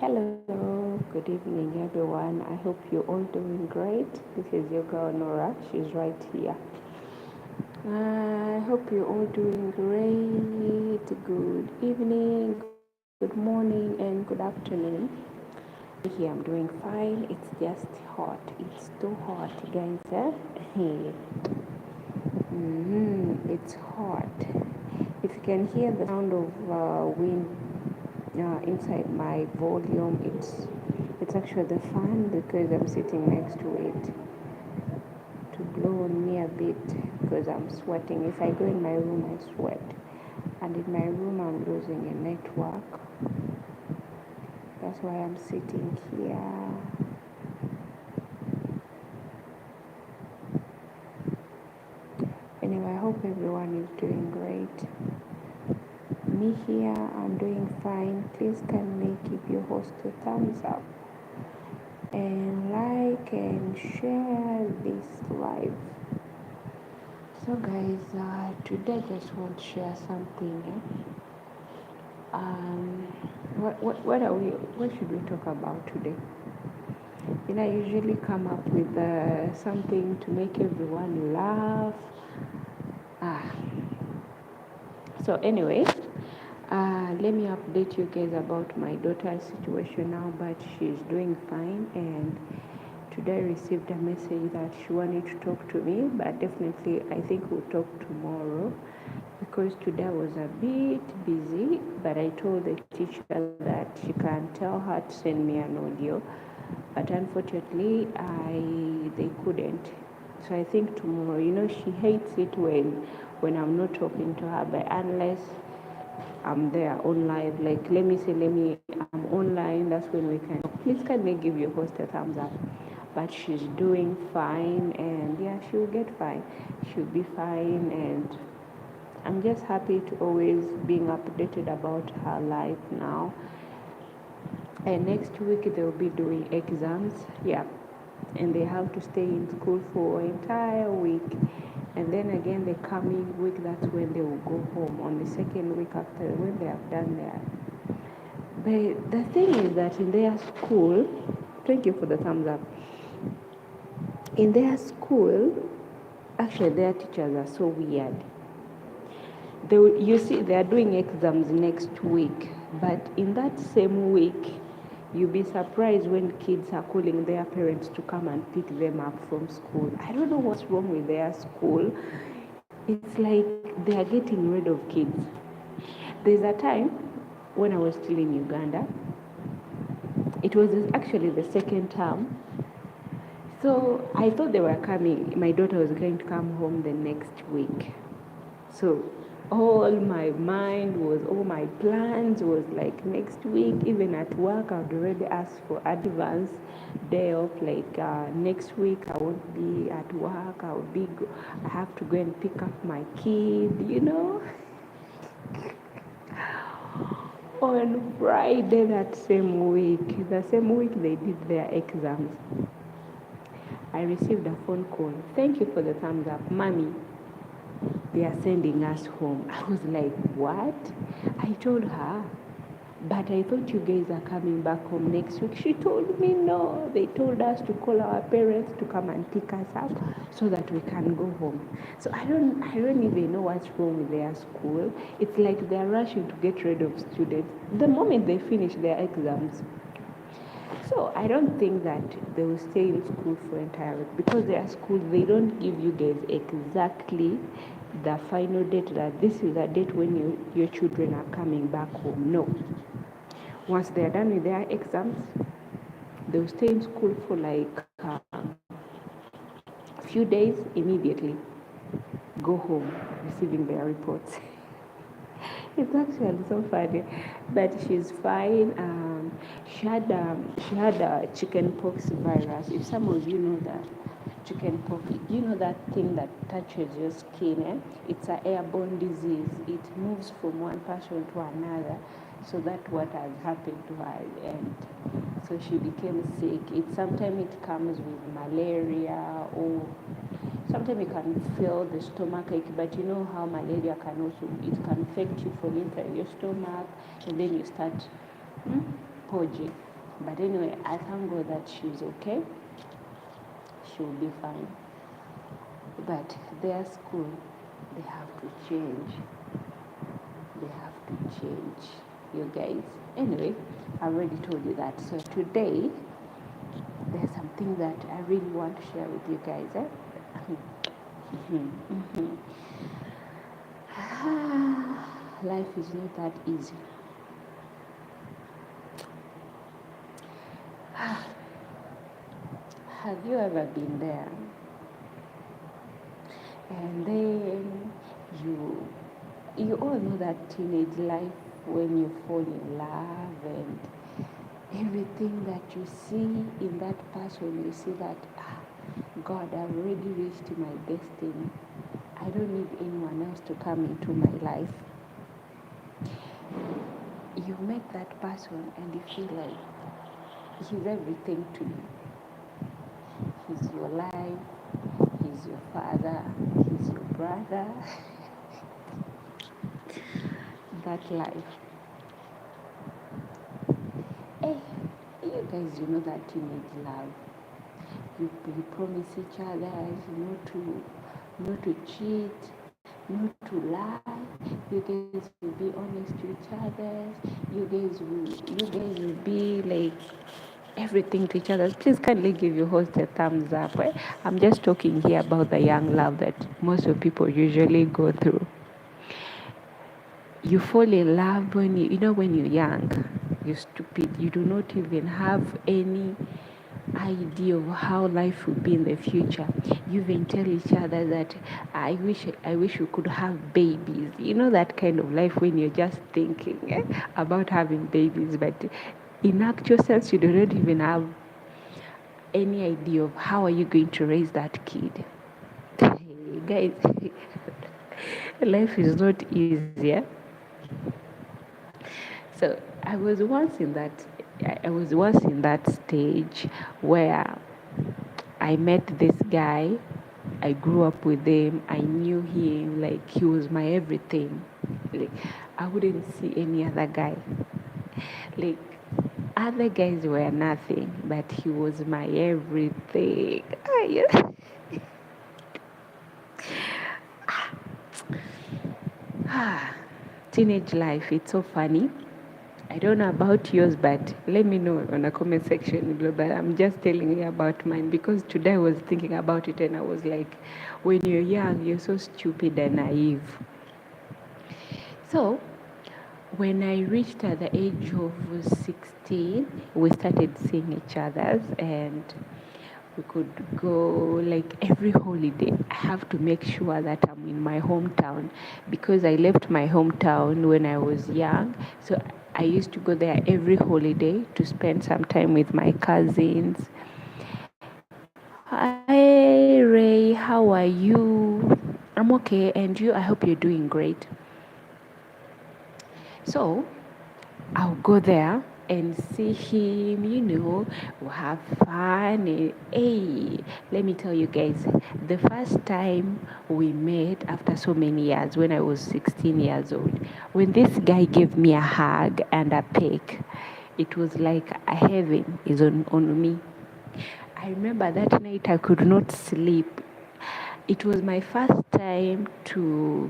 Hello, good evening, everyone. I hope you're all doing great. This is your girl Nora. She's right here. I hope you're all doing great. Good evening, good morning, and good afternoon. Here I'm doing fine. It's just hot. It's too hot, guys. It's hot. If you can hear the sound of wind inside my volume, it's actually the fan because I'm sitting next to it to blow on me a bit because I'm sweating. If I go in my room, I sweat, and in my room I'm losing a network. That's why I'm sitting here. Anyway, I hope everyone is doing great. Me here, I'm doing fine. Please can me give your host a thumbs up and like and share this live. So guys, today I just want to share something. What should we talk about today? I usually come up with something to make everyone laugh. Ah. So anyway, let me update you guys about my daughter's situation now, but she's doing fine, and today I received a message that she wanted to talk to me, but definitely I think we'll talk tomorrow because today I was a bit busy, but I told the teacher that she can tell her to send me an audio, but unfortunately they couldn't. So I think tomorrow, she hates it when I'm not talking to her, but unless I'm there on live, like I'm online, that's when we can. Please can we give your host a thumbs up? But she's doing fine, and yeah, she'll get fine. She'll be fine, and I'm just happy to always being updated about her life now. And next week they'll be doing exams, yeah, and they have to stay in school for an entire week. And then again, the coming week, that's when they will go home on the second week after when they have done that. But the thing is that in their school, thank you for the thumbs up. In their school, actually, their teachers are so weird. You see, they are doing exams next week, but in that same week, you'll be surprised when kids are calling their parents to come and pick them up from school. I don't know what's wrong with their school. It's like they are getting rid of kids. There's a time when I was still in Uganda. It was actually the second term. So I thought they were coming. My daughter was going to come home the next week. So all my plans was like next week. Even at work, I'd already asked for advance day off. Like next week, I won't be at work. I have to go and pick up my kid. On Friday the same week they did their exams, I received a phone call. Thank you for the thumbs up. Mommy, they are sending us home. I was like, what? I told her, but I thought you guys are coming back home next week. She told me no. They told us to call our parents to come and pick us up so that we can go home. So I don't even know what's wrong with their school. It's like they're rushing to get rid of students the moment they finish their exams. So I don't think that they will stay in school for entire week because their school, they don't give you guys exactly the final date that this is the date when your children are coming back home. No. Once they're done with their exams, they'll stay in school for like a few days, immediately go home receiving their reports. It's actually so funny, but she's fine. She had a chicken pox virus. If some of you know that chicken pox, you know that thing that touches your skin. It's an airborne disease. It moves from one person to another. So that's what has happened to her, and so she became sick. Sometimes it comes with malaria, or sometimes you can feel the stomach ache, but you know how malaria it can affect you from inside your stomach, and then you start purging. But anyway, I thank God that she's okay. She'll be fine. But their school, they have to change. They have to change, you guys. Anyway, I already told you that. So today, there's something that I really want to share with you guys. Life is not that easy. Have you ever been there? And then you all know that teenage life when you fall in love and everything that you see in that person, you see that God, I've already reached my destiny. I don't need anyone else to come into my life. You met that person and you feel like he's everything to you. He's your life, he's your father, he's your brother. That life. Hey, you guys, you know that teenage love. You promise each other not to cheat, not to lie. You guys will be honest to each other. You guys will be like everything to each other. Please kindly give your host a thumbs up. I'm just talking here about the young love that most of people usually go through. You fall in love when when you're young. You're stupid. You do not even have any idea of how life will be in the future. You even tell each other that I wish we could have babies. You know that kind of life when you're just thinking about having babies, but in actual sense you do not even have any idea of how are you going to raise that kid. Hey, guys, life is not easier. So I was once in that stage where I met this guy. I grew up with him. I knew him. Like, he was my everything. Like, I wouldn't see any other guy. Like, other guys were nothing, but he was my everything. Teenage life, it's so funny. I don't know about yours, but let me know on the comment section below. But I'm just telling you about mine because today I was thinking about it and I was like, when you're young, you're so stupid and naive. So, when I reached at the age of 16, we started seeing each other and we could go like every holiday. I have to make sure that I'm in my hometown because I left my hometown when I was young. So I used to go there every holiday to spend some time with my cousins. Hi Ray, how are you? I'm okay, and you? I hope you're doing great. So I'll go there and see him, we'll have fun. Hey, let me tell you guys, the first time we met after so many years, when I was 16 years old, when this guy gave me a hug and a peck, it was like a heaven is on me. I remember that night I could not sleep. It was my first time to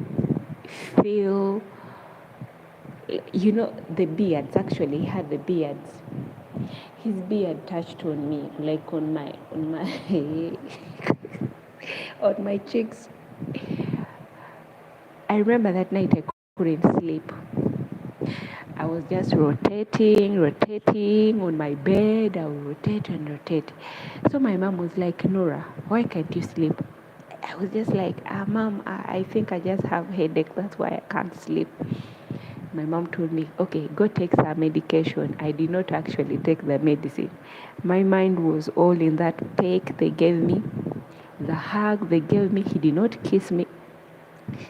feel the beards. Actually, he had the beards. His beard touched on me, like on my on my cheeks. I remember that night I couldn't sleep. I was just rotating on my bed. I would rotate and rotate. So my mom was like, Nora, why can't you sleep? I was just like, Mom, I think I just have a headache. That's why I can't sleep. My mom told me, okay, go take some medication. I did not actually take the medicine. My mind was all in that peck they gave me, the hug they gave me. He did not kiss me.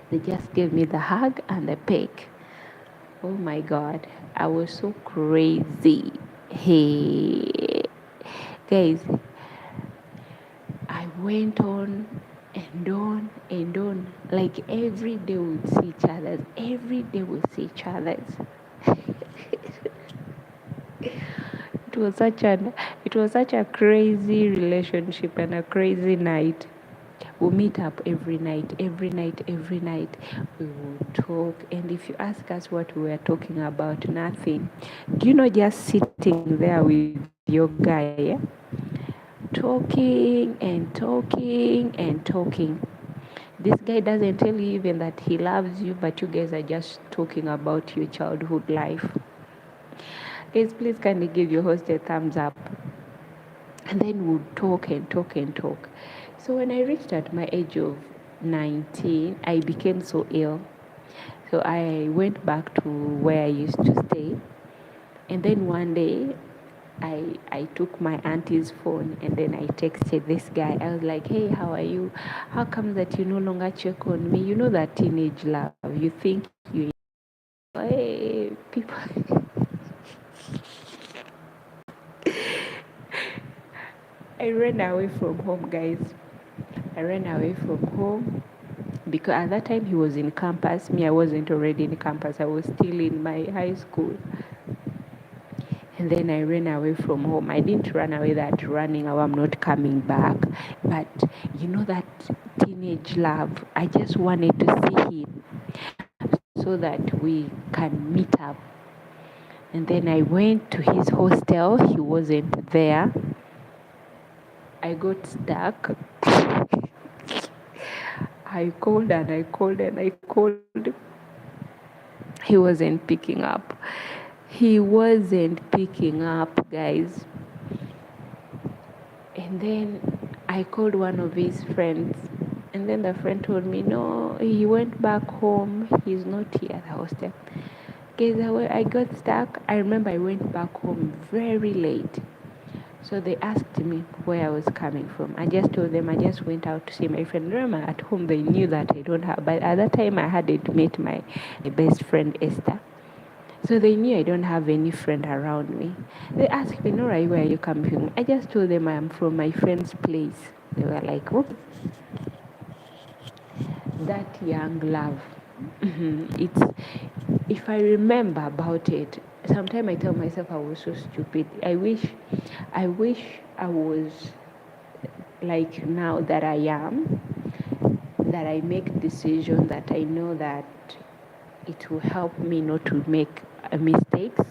They just gave me the hug and the peck. Oh my God, I was so crazy. Hey, guys, I went on and on and on. Like every day we'd see each other. Every day we'd see each other. it was such a crazy relationship and a crazy night. We meet up every night, every night, every night. We will talk, and if you ask us what we were talking about, nothing. Do you know, just sitting there with your guy, yeah? Talking and talking and talking. This guy doesn't tell you even that he loves you, but you guys are just talking about your childhood life. Guys, please kindly give your host a thumbs up. And then we'll talk and talk and talk. So when I reached at my age of 19, I became so ill. So I went back to where I used to stay. And then one day, I took my auntie's phone and then I texted this guy. I was like, hey, how are you? How come that you no longer check on me? You know that teenage love. You think you, hey, people. I ran away from home, guys. I ran away from home because at that time he was in campus. Me, I wasn't already in campus. I was still in my high school. And then I ran away from home. I didn't run away that running away, I'm not coming back. But you know that teenage love, I just wanted to see him so that we can meet up. And then I went to his hostel. He wasn't there. I got stuck. I called and I called and I called. He wasn't picking up. He wasn't picking up, guys. And then I called one of his friends. And then the friend told me, no, he went back home. He's not here at the hostel. Guys, I got stuck. I remember I went back home very late. So they asked me where I was coming from. I just told them I just went out to see my friend. Remember, at home they knew that I don't have, but at that time I hadn't met my best friend Esther. So they knew I don't have any friend around me. They asked me, Norah, where are you coming from? I just told them I am from my friend's place. They were like, oh, that young love. It's, if I remember about it, sometimes I tell myself I was so stupid. I wish I was like now that I am, that I make decisions that I know that it will help me not to make mistakes.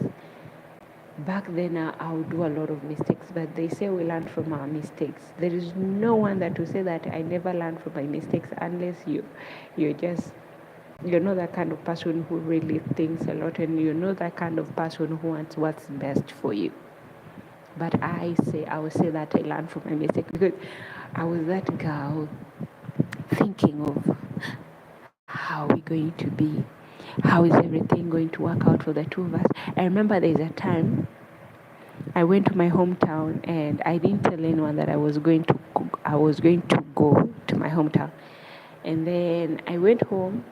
Back then I would do a lot of mistakes, but they say we learn from our mistakes. There is no one that will say that I never learn from my mistakes unless you're not that kind of person who really thinks a lot, and you're not that kind of person who wants what's best for you. But I will say that I learned from my mistake, because I was that girl thinking of how we're going to be, how is everything going to work out for the two of us. I remember there's a time I went to my hometown and I didn't tell anyone that I was going to go to my hometown. And then I went home,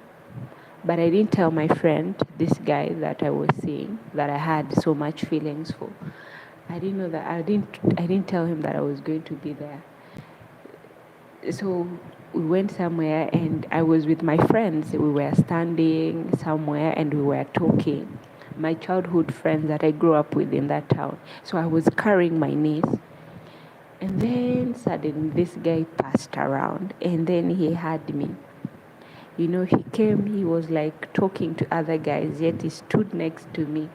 but I didn't tell my friend, this guy that I was seeing, that I had so much feelings for. I didn't know that I didn't tell him that I was going to be there. So we went somewhere and I was with my friends. We were standing somewhere and we were talking. My childhood friends that I grew up with in that town. So I was carrying my niece. And then suddenly this guy passed around and then he had me. You know, he came, he was like talking to other guys, yet he stood next to me.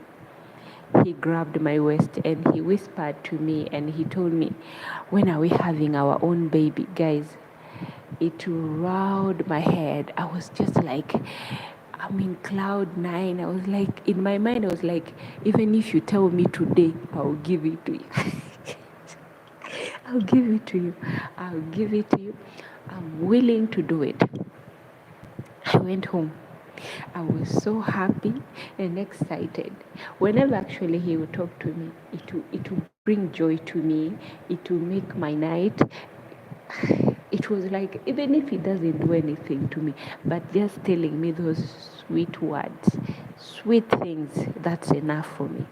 He grabbed my waist and he whispered to me and he told me, when are we having our own baby? Guys, it wowed my head. I was just like, I'm in cloud 9. I was like, in my mind, I was like, even if you tell me today, I'll give it to you. I'll give it to you. I'll give it to you. I'm willing to do it. I went home. I was so happy and excited. Whenever actually he would talk to me, it would bring joy to me. It will make my night. It was like, even if he doesn't do anything to me, but just telling me those sweet words, sweet things, that's enough for me.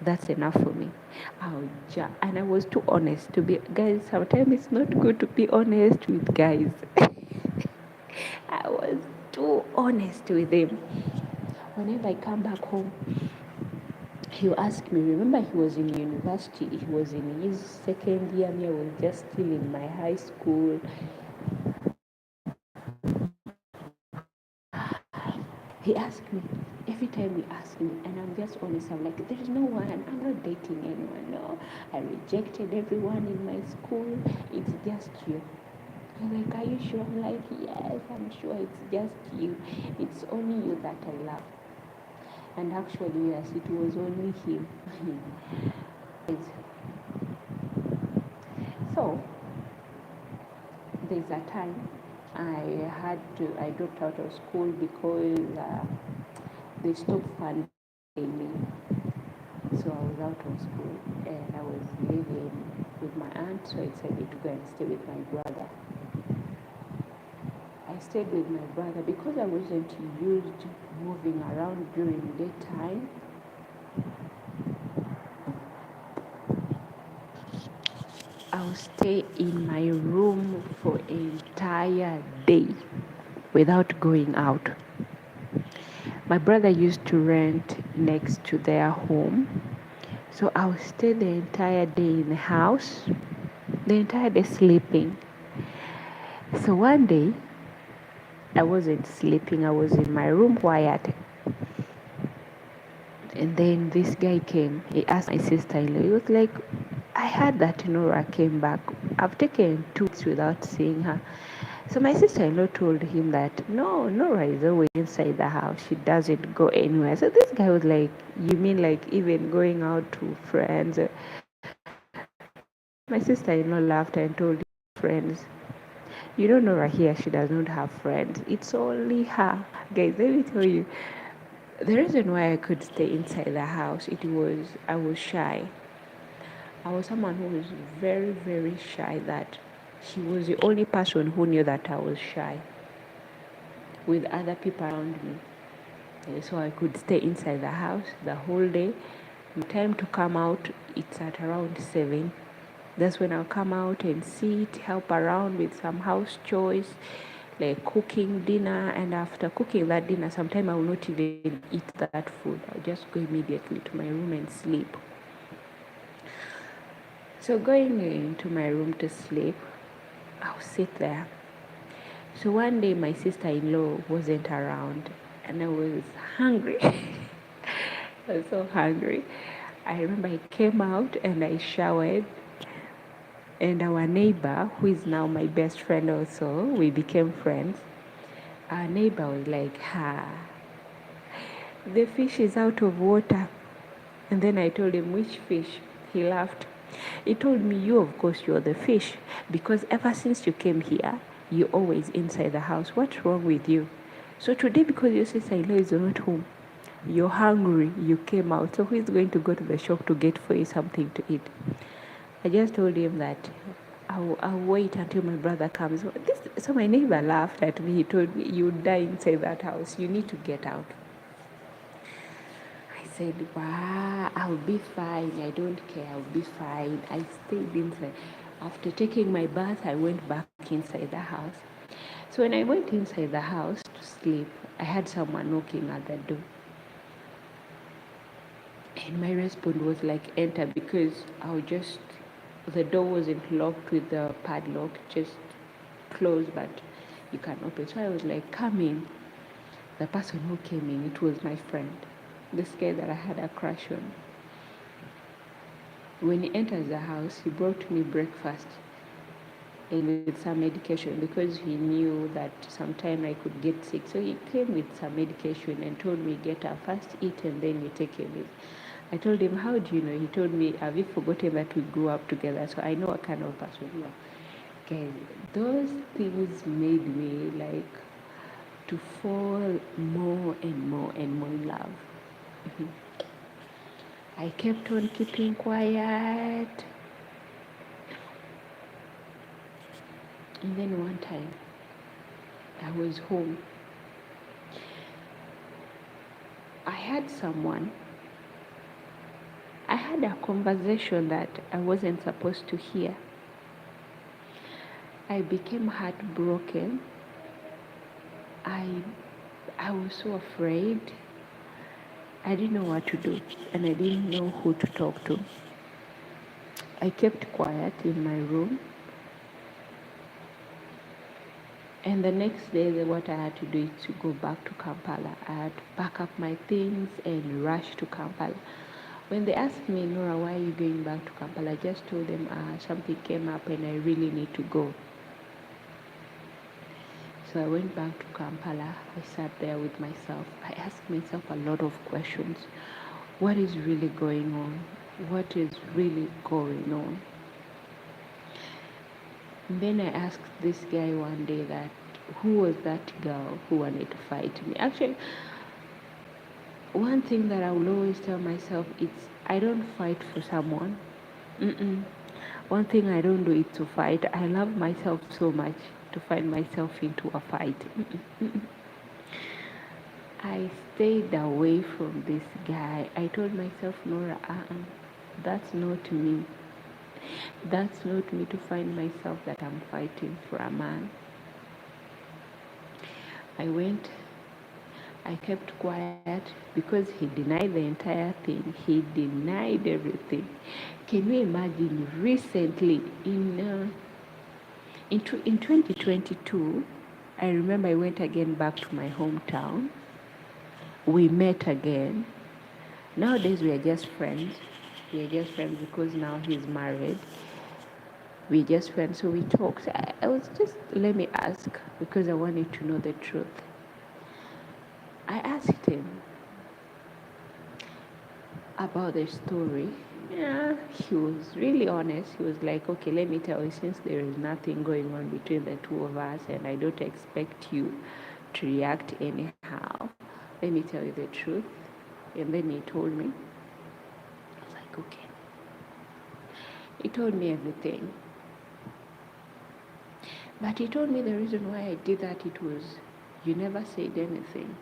That's enough for me. And I was too honest to be, guys, sometimes it's not good to be honest with guys. I was too honest with him. Whenever I come back home, he asked me, remember he was in university, he was in his second year, me I was just still in my high school. He asked me, every time he asked me, and I'm just honest, I'm like, there's no one, I'm not dating anyone, no. I rejected everyone in my school, it's just you. I'm like, are you sure? I'm like, yes, I'm sure it's just you. It's only you that I love. And actually, yes, it was only him. So, there's a time I dropped out of school because they stopped funding me. So I was out of school and I was living with my aunt, so I decided to go and stay with my brother. I stayed with my brother because I wasn't used moving around during daytime. I'll stay in my room for an entire day without going out. My brother used to rent next to their home, so I'll stay the entire day in the house, the entire day sleeping. So one day, I wasn't sleeping, I was in my room quiet. And then this guy came, he asked my sister-in-law, he was like, I heard that Nora came back. I've taken 2 weeks without seeing her. So my sister-in-law told him that, no, Nora is always inside the house. She doesn't go anywhere. So this guy was like, you mean like even going out to friends? My sister-in-law laughed and told his friends, you know Nora here, she does not have friends. It's only her. Guys, let me tell you, the reason why I could stay inside the house, I was shy. I was someone who was very, very shy, that she was the only person who knew that I was shy with other people around me. And so I could stay inside the house the whole day. My time to come out, it's at around 7. That's when I'll come out and sit, help around with some house chores, like cooking dinner. And after cooking that dinner, sometimes I will not even eat that food. I'll just go immediately to my room and sleep. So going into my room to sleep, I'll sit there. So one day my sister-in-law wasn't around and I was hungry. I was so hungry. I remember I came out and I showered, and our neighbor, who is now my best friend also, we became friends. Our neighbor was like, the fish is out of water. And then I told him, which fish? He laughed. He told me, you, of course, you're the fish, because ever since you came here, you're always inside the house. What's wrong with you? So today, because your sister-in-law is not home, you're hungry, you came out. So who is going to go to the shop to get for you something to eat? I just told him that I'll wait until my brother comes. So my neighbor laughed at me. He told me, you die inside that house. You need to get out. I said, wow, I'll be fine. I don't care. I'll be fine. I stayed inside. After taking my bath, I went back inside the house. So when I went inside the house to sleep, I had someone knocking at the door. And my response was like, enter, because the door wasn't locked with the padlock, just closed, but you can open. So I was like, come in. The person who came in, it was my friend, this guy that I had a crush on. When he enters the house, he brought me breakfast and with some medication, because he knew that sometime I could get sick. So he came with some medication and told me, get up, first eat and then you take a meal. I told him, how do you know? He told me, have you forgotten that we grew up together? So I know what kind of person you are. Okay, those things made me like to fall more and more and more in love. I kept on keeping quiet. And then one time, I was home. I had a conversation that I wasn't supposed to hear. I became heartbroken. I was so afraid. I didn't know what to do, and I didn't know who to talk to. I kept quiet in my room, and the next day, what I had to do is to go back to Kampala. I had to pack up my things and rush to Kampala. When they asked me, Nora, why are you going back to Kampala? I just told them something came up and I really need to go. So I went back to Kampala. I sat there with myself. I asked myself a lot of questions. What is really going on? What is really going on? And then I asked this guy one day that who was that girl who wanted to fight me? Actually, one thing that I will always tell myself is I don't fight for someone. Mm-mm. One thing I don't do is to fight. I love myself so much to find myself into a fight. Mm-mm. I stayed away from this guy. I told myself, Nora, that's not me. That's not me to find myself that I'm fighting for a man. I kept quiet because he denied the entire thing. He denied everything. Can you imagine recently in 2022, I remember I went again back to my hometown. We met again. Nowadays we are just friends. We are just friends because now he's married. We're just friends, so we talked. I was just, let me ask, because I wanted to know the truth. I asked him about the story. Yeah, he was really honest. He was like, okay, let me tell you, since there is nothing going on between the two of us and I don't expect you to react anyhow, let me tell you the truth. And then he told me. I was like, okay. He told me everything. But he told me the reason why I did that, it was, you never said anything.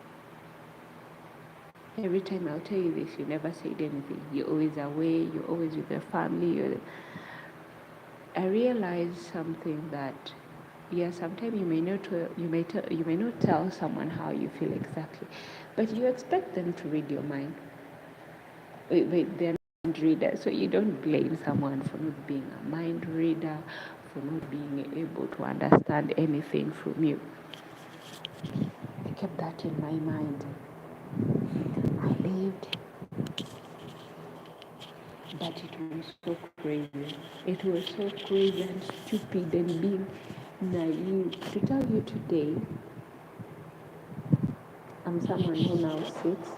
Every time I'll tell you this, you never said anything. You're always away, you're always with your family. I realized something that, yeah, sometimes you may not tell someone how you feel exactly, but you expect them to read your mind. They're not mind readers, so you don't blame someone for not being a mind reader, for not being able to understand anything from you. I kept that in my mind. I lived, but it was so crazy. It was so crazy and stupid and being naive. To tell you today, I'm someone who now sits.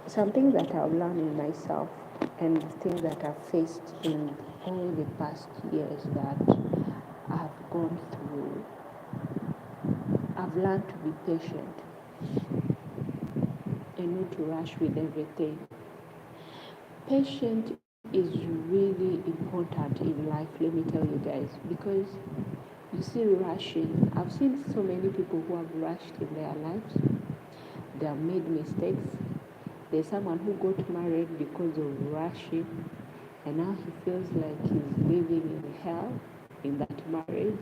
Something that I've learned in myself and things that I've faced in all the past years that I've gone through, I've learned to be patient and not to rush with everything. Patience is really important in life, let me tell you guys, because you see rushing. I've seen so many people who have rushed in their lives. They have made mistakes. There's someone who got married because of rushing, and now he feels like he's living in hell in that marriage.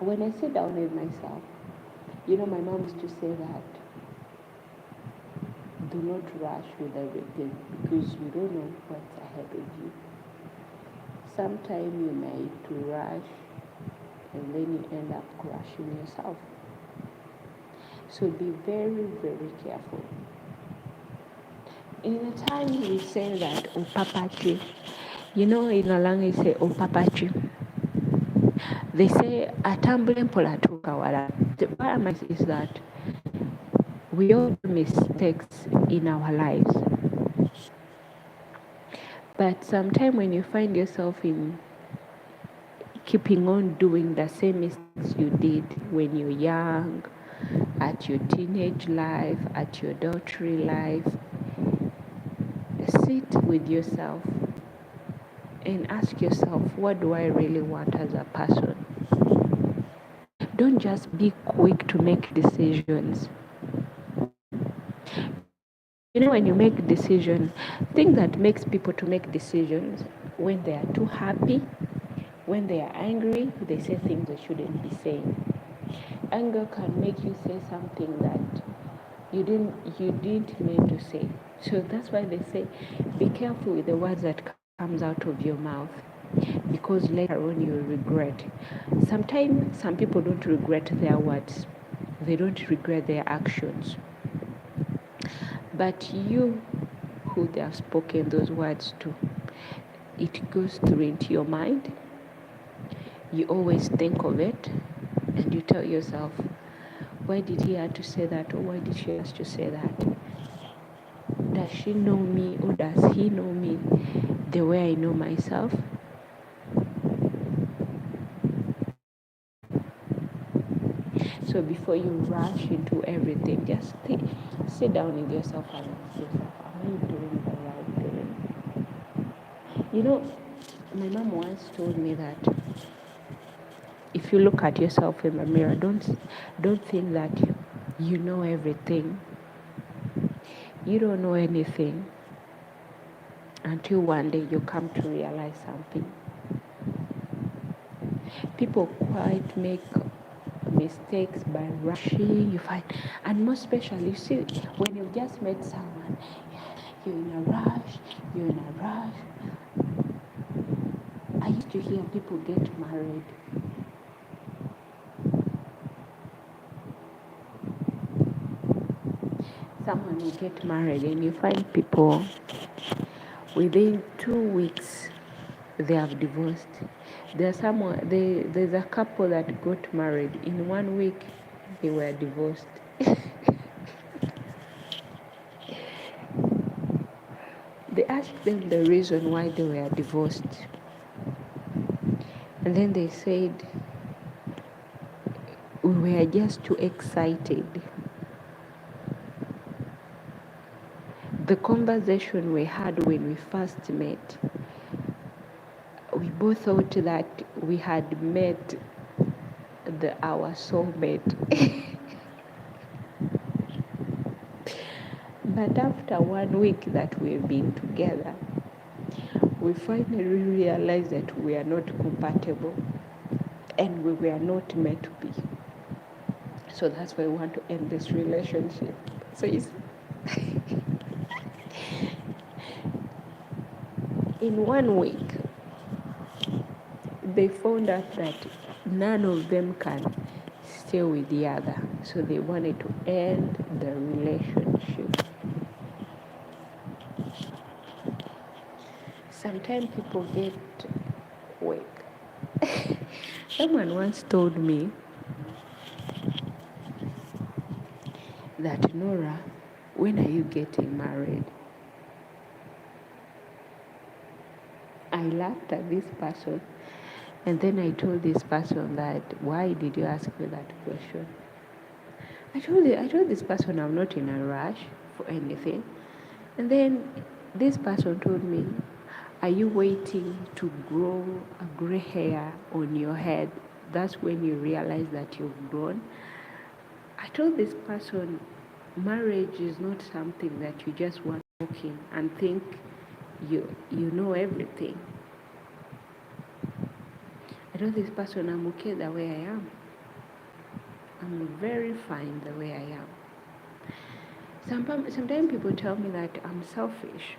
When I sit down with myself, my mom used to say that do not rush with everything because you don't know what's ahead of you. Sometimes you might rush and then you end up crushing yourself. So be very, very careful. In the time we say that opapachi, in a language say opapachi. They say atambule mpola tuuka wala. What I mean is that we all do mistakes in our lives. But sometimes when you find yourself in keeping on doing the same mistakes you did when you're young, at your teenage life, at your adultery life, sit with yourself and ask yourself, what do I really want as a person? Don't just be quick to make decisions. When you make decisions, thing that makes people to make decisions when they are too happy, when they are angry, they say things they shouldn't be saying. anger can make you say something that you didn't mean to say. So that's why they say, be careful with the words that comes out of your mouth, because later on you'll regret. Sometimes some people don't regret their words, they don't regret their actions. But you who they have spoken those words to, it goes through into your mind. You always think of it and you tell yourself, why did he have to say that, or why did she have to say that? Does she know me, or does he know me the way I know myself? So before you rush into everything, just sit down with yourself and ask yourself, am I doing the right thing? You know, my mom once told me that if you look at yourself in the mirror, don't think that you know everything. You don't know anything until one day you come to realize something. People quite make mistakes by rushing, you find, and most especially, you see, when you've just met someone, you're in a rush. I used to hear people get married. Someone will get married and you find people within 2 weeks they have divorced. There's a couple that got married in 1 week, they were divorced. They asked them the reason why they were divorced, and then they said, we were just too excited. The conversation we had when we first met, we both thought that we had met our soulmate. But after 1 week that we've been together, we finally realized that we are not compatible and we were not meant to be. So that's why we want to end this relationship. So it's in 1 week, they found out that none of them can stay with the other. So they wanted to end the relationship. Sometimes people get weak. Someone once told me that, Nora, when are you getting married? I laughed at this person, and then I told this person that, why did you ask me that question? I told this person I'm not in a rush for anything. And then this person told me, are you waiting to grow a gray hair on your head? That's when you realize that you've grown. I told this person, marriage is not something that you just want to walk in and think you know everything. I told this person, I'm okay the way I am. I'm very fine the way I am. Sometimes people tell me that I'm selfish.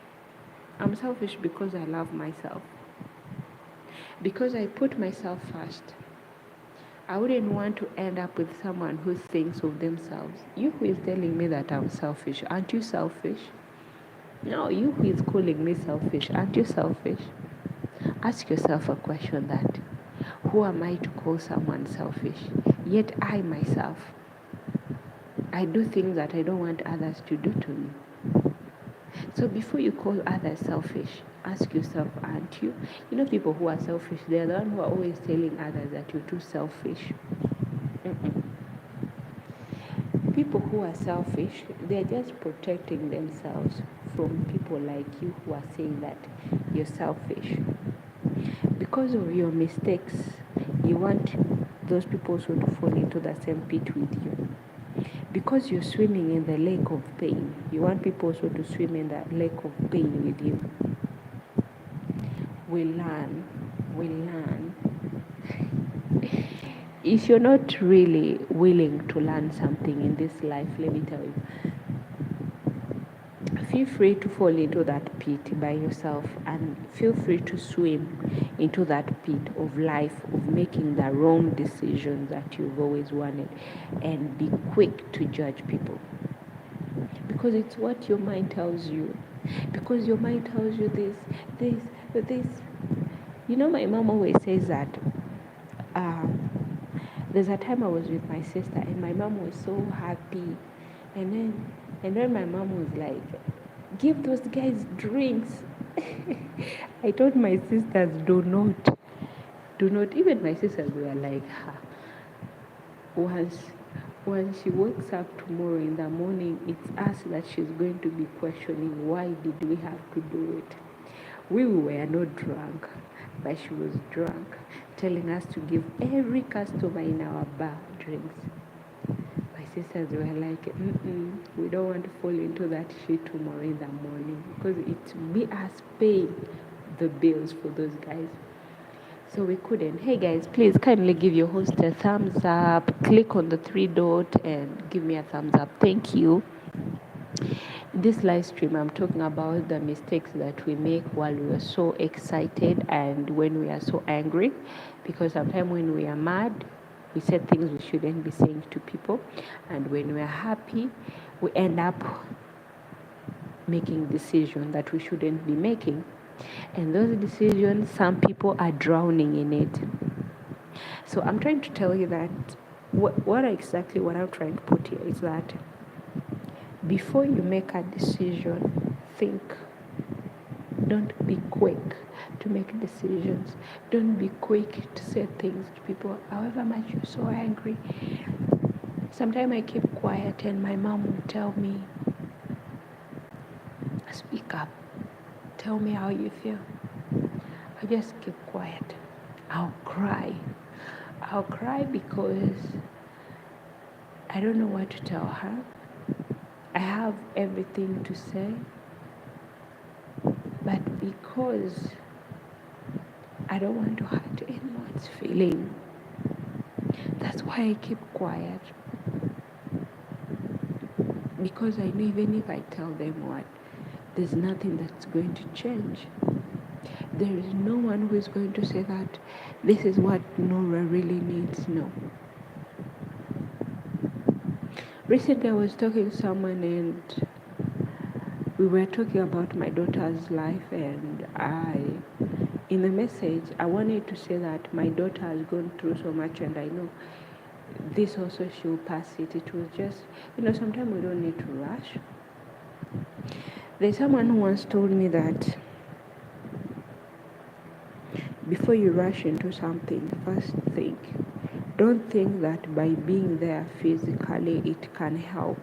I'm selfish because I love myself. Because I put myself first. I wouldn't want to end up with someone who thinks of themselves. You who is telling me that I'm selfish, aren't you selfish? No, you who is calling me selfish, aren't you selfish? Ask yourself a question that, who am I to call someone selfish? Yet I myself, I do things that I don't want others to do to me. So before you call others selfish, ask yourself, aren't you? You know, people who are selfish, they're the ones who are always telling others that you're too selfish. People who are selfish, they're just protecting themselves from people like you who are saying that you're selfish. Because of your mistakes, you want those people also to fall into the same pit with you. Because you're swimming in the lake of pain, you want people also to swim in the lake of pain with you. We learn. if you're not really willing to learn something in this life, let me tell you, feel free to fall into that pit by yourself, and feel free to swim into that pit of life, of making the wrong decisions that you've always wanted, and be quick to judge people, because it's what your mind tells you. Because your mind tells you this. You know, my mom always says that there's a time I was with my sister and my mom was so happy, and then my mom was like, give those guys drinks. I told my sisters, do not. Even my sisters were like, once she wakes up tomorrow in the morning, it's us that she's going to be questioning, why did we have to do it? We were not drunk, but she was drunk, telling us to give every customer in our bar drinks. My sisters were like, we don't want to fall into that shit tomorrow in the morning, because it will be us paying the bills for those guys. So we couldn't. Hey guys, please kindly give your host a thumbs up. Click on the 3 dot and give me a thumbs up. Thank you. This live stream, I'm talking about the mistakes that we make while we are so excited and when we are so angry, because sometimes when we are mad, we say things we shouldn't be saying to people, and when we are happy, we end up making decisions that we shouldn't be making, and those decisions, some people are drowning in it. So I'm trying to tell you that what I'm trying to put here is that before you make a decision, think. Don't be quick to make decisions. Don't be quick to say things to people, however much you're so angry. Sometimes I keep quiet and my mom will tell me, speak up. Tell me how you feel. I just keep quiet. I'll cry. I'll cry because I don't know what to tell her. I have everything to say, but because I don't want to hurt anyone's feeling, that's why I keep quiet. Because I know even if I tell them what, there's nothing that's going to change. There is no one who is going to say that this is what Norah really needs. No. Recently I was talking to someone and we were talking about my daughter's life, and in the message, I wanted to say that my daughter has gone through so much, and I know this also she'll pass it. It was just, sometimes we don't need to rush. There's someone who once told me that before you rush into something, first think. Don't think that by being there physically it can help.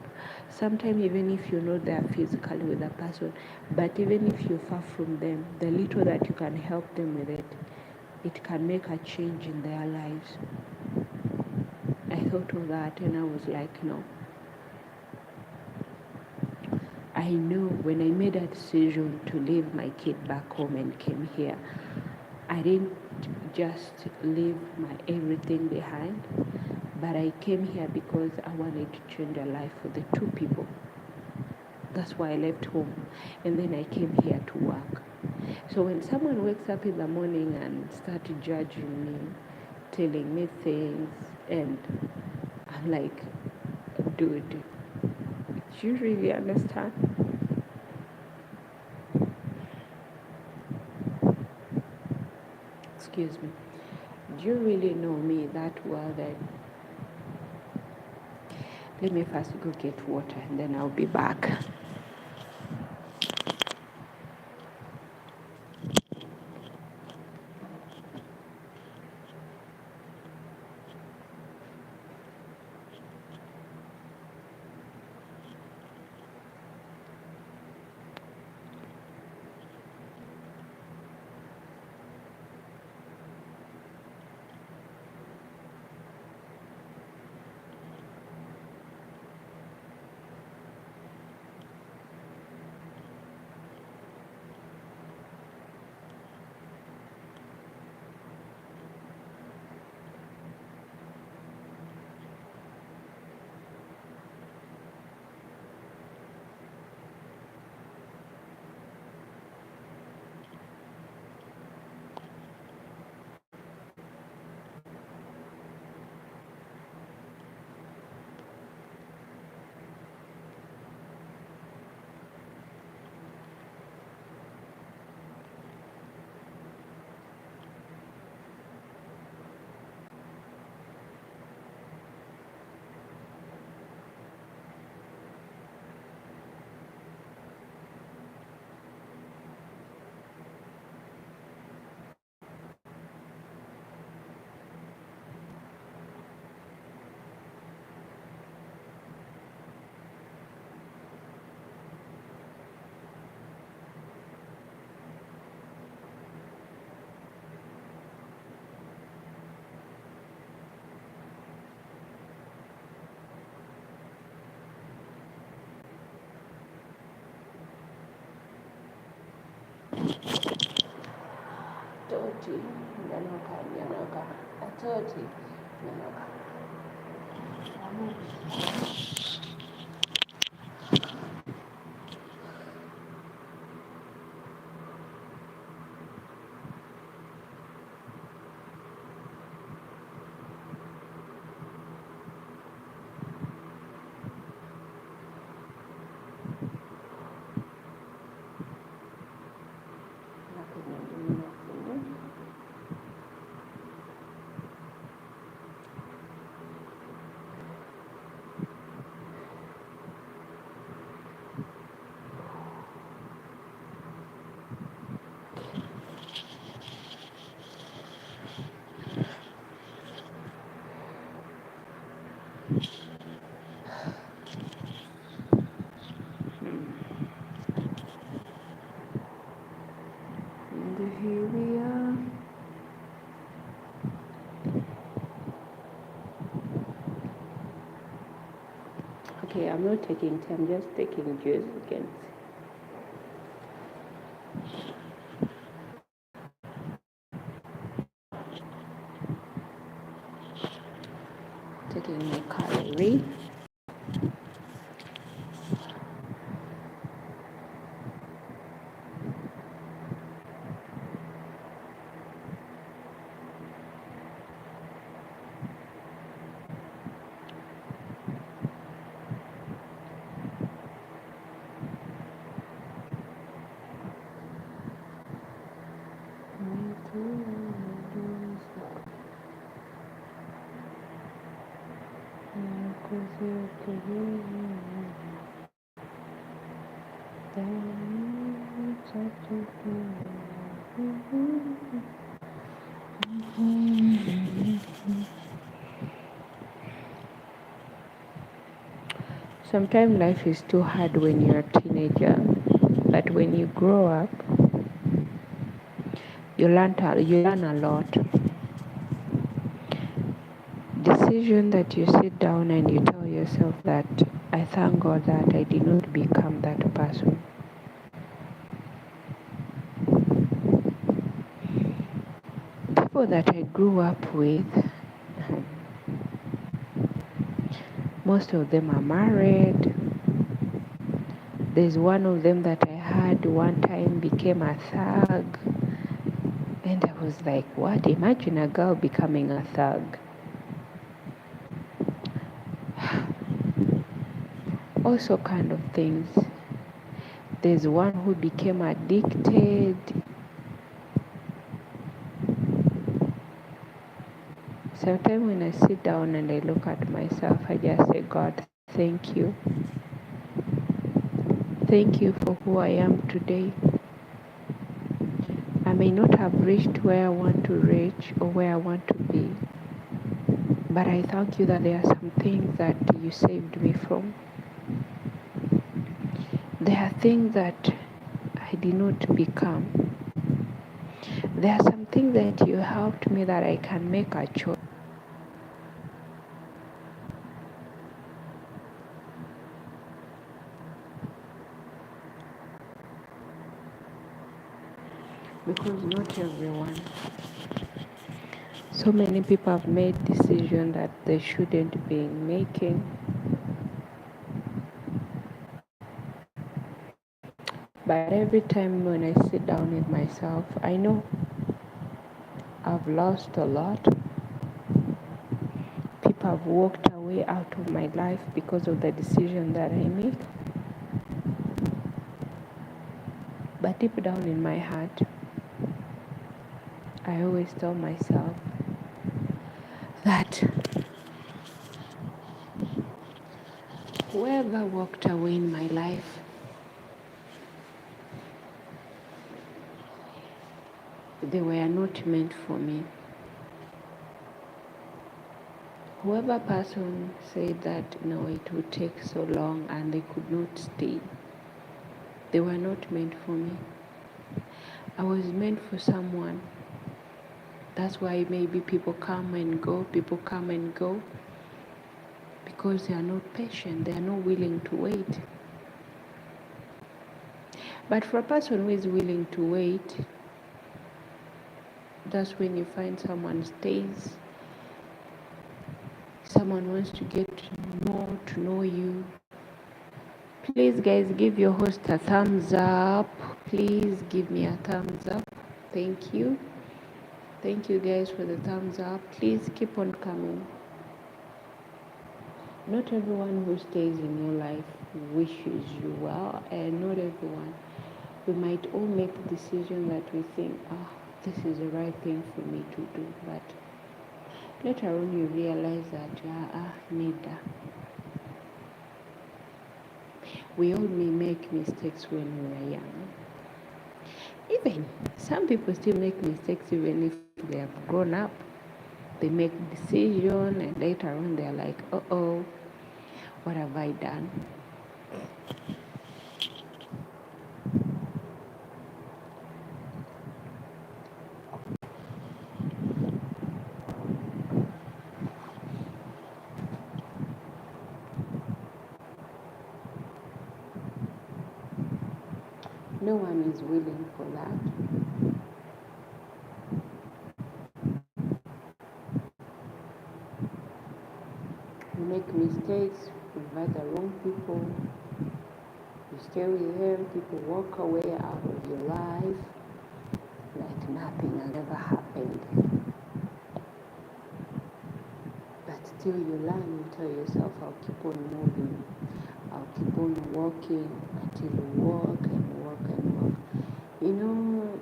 Sometimes even if you're not there physically with a person, but even if you're far from them, the little that you can help them with it can make a change in their lives. I thought of that and I was like, no. I know when I made a decision to leave my kid back home and came here, I didn't just leave my everything behind, but I came here because I wanted to change a life for the two people. That's why I left home, and then I came here to work. So when someone wakes up in the morning and starts judging me, telling me things, and I'm like, dude, do you really understand? Excuse me. Do you really know me that well then? Let me first go get water and then I'll be back. atoti, nyanoka. And here we are. Okay, I'm not taking tea, I'm just taking juice again. Taking my calorie. Sometimes life is too hard when you're a teenager, but when you grow up, you learn a lot. Decision that you sit down and you tell yourself that I thank God that I did not become that person. People that I grew up with, most of them are married. There's one of them that I had one time became a thug. And I was like, what? Imagine a girl becoming a thug. Also kind of things. There's one who became addicted. Sometimes when I sit down and I look at myself, I just say, God, thank you. Thank you for who I am today. I may not have reached where I want to reach or where I want to be, but I thank you that there are some things that you saved me from. There are things that I did not become. There are some things that you helped me that I can make a choice. Because not everyone. So many people have made decisions that they shouldn't be making. But every time when I sit down with myself, I know I've lost a lot. People have walked away out of my life because of the decision that I make. But deep down in my heart, I always tell myself that whoever walked away in my life, they were not meant for me. Whoever person said that no, it would take so long and they could not stay, they were not meant for me. I was meant for someone. That's why maybe people come and go, because they are not patient, they are not willing to wait. But for a person who is willing to wait, That's when you find someone stays, someone wants to get to know you. Please, guys, give your host a thumbs up. Please give me a thumbs up. Thank you. Thank you, guys, for the thumbs up. Please keep on coming. Not everyone who stays in your life wishes you well, and not everyone. We might all make the decision that we think, this is the right thing for me to do, but later on you realize that, neither. We all may make mistakes when we are young. Even some people still make mistakes even if they have grown up. They make decision and later on they're like, what have I done? No one is willing for that. You make mistakes, you invite the wrong people, you stay with them, people walk away out of your life like nothing has ever happened. But still you learn, you tell yourself, I'll keep on moving, I'll keep on walking until you walk and walk and walk. You know,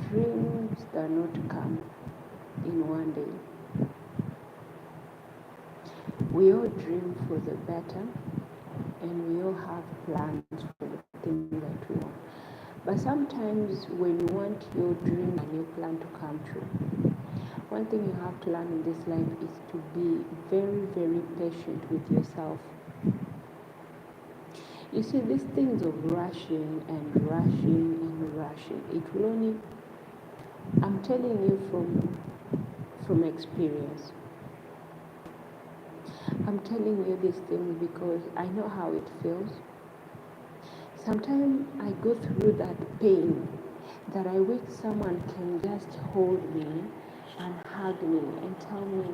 dreams do not come in one day. We all dream for the better, and we all have plans for the things that we want. But sometimes when you want your dream and your plan to come true, one thing you have to learn in this life is to be very, very patient with yourself. You see, these things of rushing and rushing and rushing, it will only, I'm telling you from experience. I'm telling you these things because I know how it feels. Sometimes I go through that pain that I wish someone can just hold me and hug me and tell me,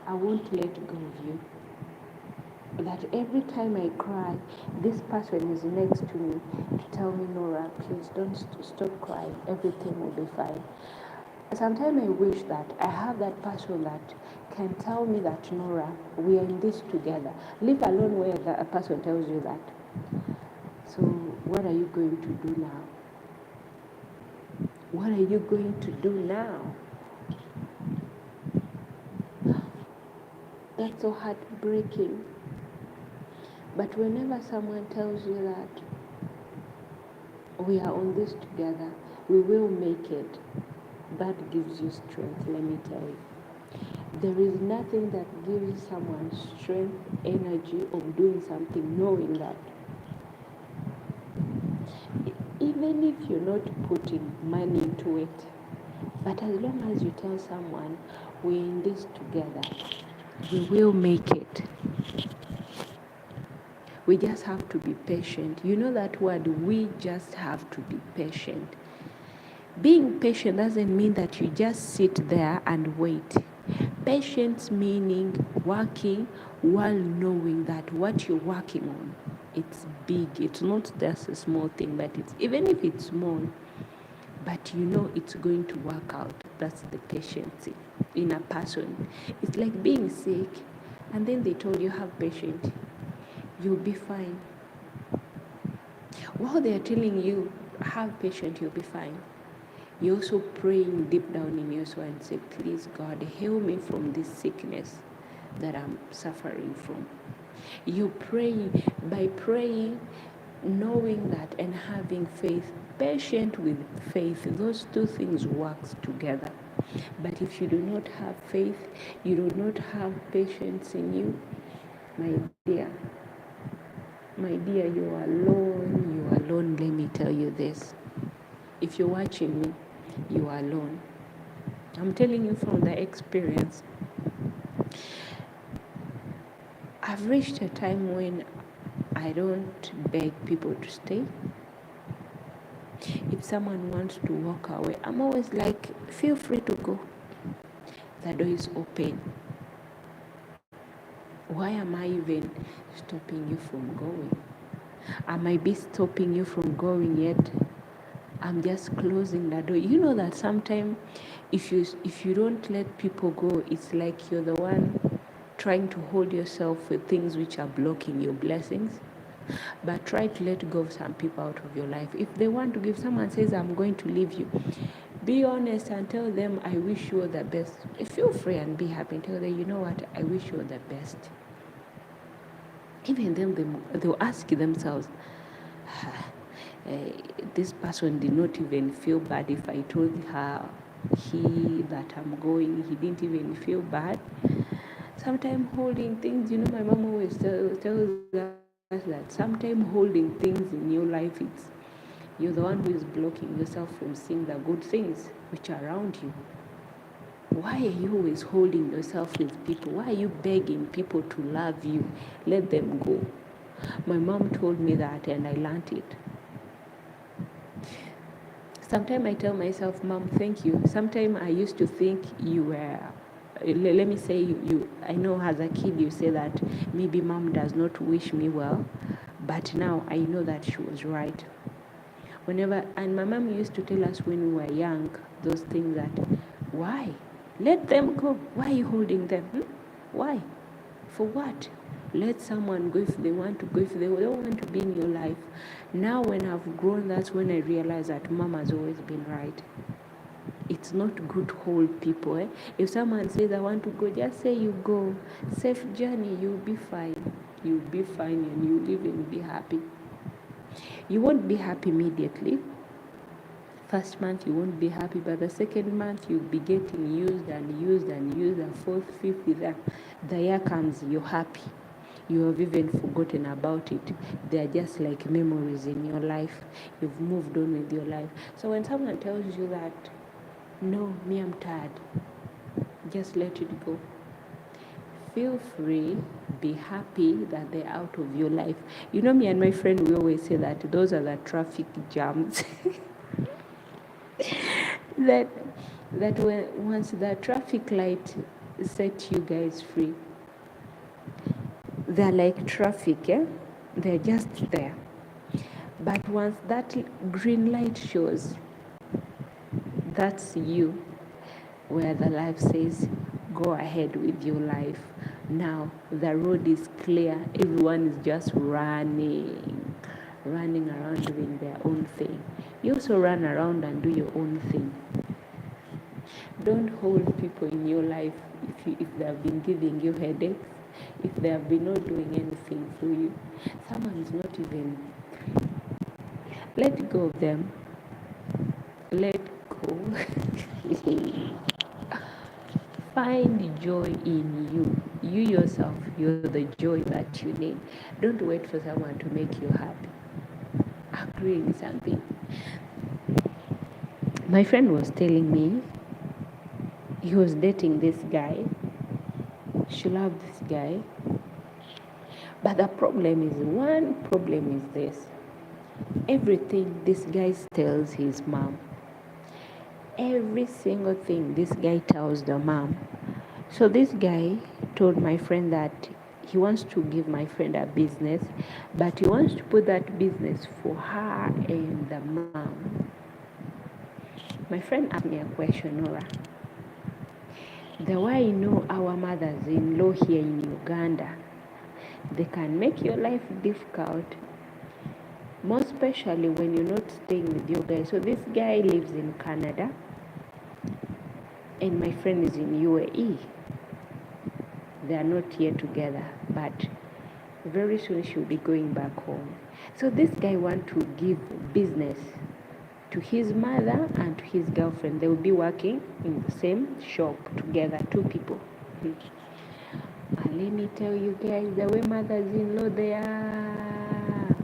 I won't let go of you. That every time I cry, this person is next to me to tell me, Nora, please don't stop crying. Everything will be fine. Sometimes I wish that I have that person that can tell me that, Nora, we are in this together. Leave alone where a person tells you that. So what are you going to do now? What are you going to do now? That's so heartbreaking. But whenever someone tells you that we are on this together, we will make it, that gives you strength, let me tell you. There is nothing that gives someone strength, energy of doing something, knowing that even if you're not putting money into it, but as long as you tell someone, we're in this together, we will make it. We just have to be patient. You know that word, we just have to be patient. Being patient doesn't mean that you just sit there and wait. Patience meaning working while knowing that what you're working on, it's big. It's not just a small thing, but it's, even if it's small, but you know it's going to work out. That's the patience in a person. It's like being sick and then they told you have patience, you'll be fine. While they're telling you have patience, you'll be fine, you're also praying deep down in your soul and say, please God, heal me from this sickness that I'm suffering from. You pray, by praying, knowing that and having faith, patient with faith, those two things work together. But if you do not have faith, you do not have patience in you, my dear, you are alone, let me tell you this. If you're watching me, you are alone. I'm telling you from the experience. I've reached a time when I don't beg people to stay. If someone wants to walk away, I'm always like, feel free to go. The door is open. Why am I even stopping you from going? I might be stopping you from going, yet I'm just closing the door. You know that sometimes if you don't let people go, it's like you're the one trying to hold yourself with things which are blocking your blessings. But try to let go of some people out of your life. If they want to give, someone says, I'm going to leave you, be honest and tell them, I wish you all the best. Feel free and be happy. Tell them, you know what, I wish you all the best. Even then, they'll ask themselves, this person did not even feel bad if I told her that I'm going. He didn't even feel bad. Sometimes holding things, my mom always tells us that sometimes holding things in your life, you're the one who is blocking yourself from seeing the good things which are around you. Why are you always holding yourself with people? Why are you begging people to love you? Let them go. My mom told me that and I learned it. Sometimes I tell myself, Mom, thank you. Sometimes I used to think you were, let me say I know as a kid you say that maybe Mom does not wish me well, but now I know that she was right. And my mom used to tell us when we were young, those things that, why? Let them go. Why are you holding them? Why? For what? Let someone go if they want to go, if they don't want to be in your life. Now when I've grown, that's when I realize that Mom has always been right. It's not good to hold people. If someone says, I want to go, just say you go. Safe journey, you'll be fine. You'll be fine and you'll live and be happy. You won't be happy immediately. First month you won't be happy, but the second month you'll be getting used and used and used, and fourth, fifth, the year comes, you're happy. You have even forgotten about it. They're just like memories in your life. You've moved on with your life. So when someone tells you that, no, me, I'm tired, just let it go. Feel free, be happy that they're out of your life. Me and my friend, we always say that those are the traffic jams. that once the traffic light set you guys free, they're like traffic, they're just there. But once that green light shows, that's you, where the life says, go ahead with your life. Now the road is clear. Everyone is just running around doing their own thing. You also run around and do your own thing. Don't hold people in your life if they have been giving you headaches, if they have been not doing anything for you. Someone is not even. Let go of them. Let go. Find joy in you. You yourself, you're the joy that you need. Don't wait for someone to make you happy. Agree with something. My friend was telling me he was dating this guy. She loved this guy. But one problem is this. Everything this guy tells his mom. Every single thing this guy tells the mom. So this guy told my friend that he wants to give my friend a business, but he wants to put that business for her and the mom. My friend asked me a question, Nora. The way I know our mothers-in-law here in Uganda, they can make your life difficult, most especially when you're not staying with your guy. So this guy lives in Canada, and my friend is in UAE. They are not yet together, but very soon she'll be going back home. So this guy wants to give business to his mother and to his girlfriend. They will be working in the same shop together, two people. And let me tell you guys, the way mothers-in-law they are.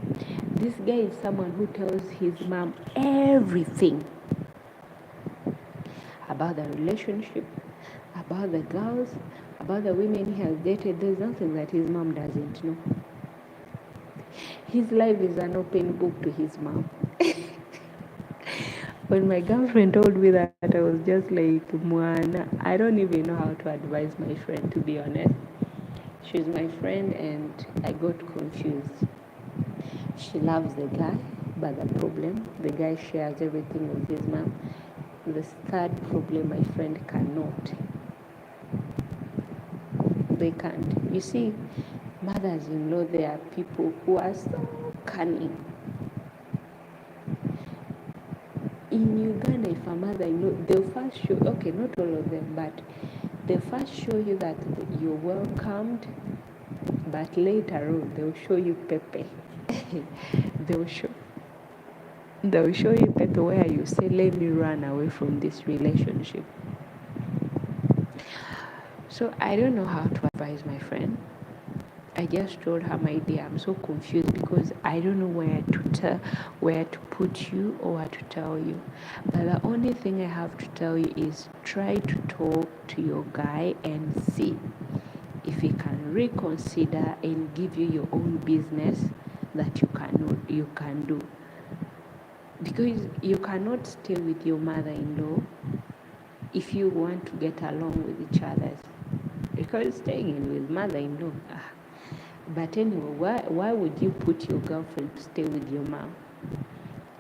This guy is someone who tells his mom everything about the relationship, about the girls, about the women he has dated. There's nothing that his mom doesn't know. His life is an open book to his mom. When my girlfriend told me that, I was just like, Mwana, I don't even know how to advise my friend, to be honest. She's my friend and I got confused. She loves the guy, but the guy shares everything with his mom. The third problem, my friend cannot. They can't. You see, mothers-in-law, they are people who are so cunning. In Uganda, if a mother-in-law, they'll first show, okay, not all of them, but they'll first show you that you're welcomed, but later on, they'll show you pepe. they'll show they'll show you pepe where you say, let me run away from this relationship. So I don't know how to advise my friend. I just told her, my dear, I'm so confused because I don't know where to put you or what to tell you. But the only thing I have to tell you is try to talk to your guy and see if he can reconsider and give you your own business that you can do. Because you cannot stay with your mother-in-law if you want to get along with each other. Because staying with mother-in-law, but anyway, why would you put your girlfriend to stay with your mom?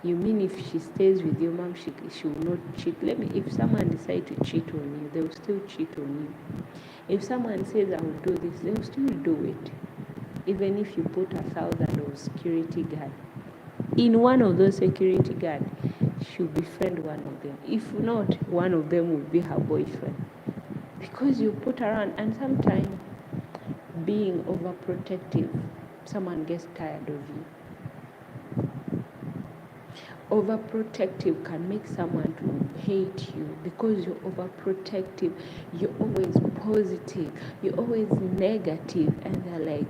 You mean if she stays with your mom, she will not cheat? If someone decides to cheat on you, they will still cheat on you. If someone says, I will do this, they will still do it. Even if you put 1,000 of security guard. In one of those security guard, she'll befriend one of them. If not, one of them will be her boyfriend. Because you put around, and sometimes being overprotective, someone gets tired of you. Overprotective can make someone to hate you because you're overprotective. You're always positive. You're always negative, and they're like,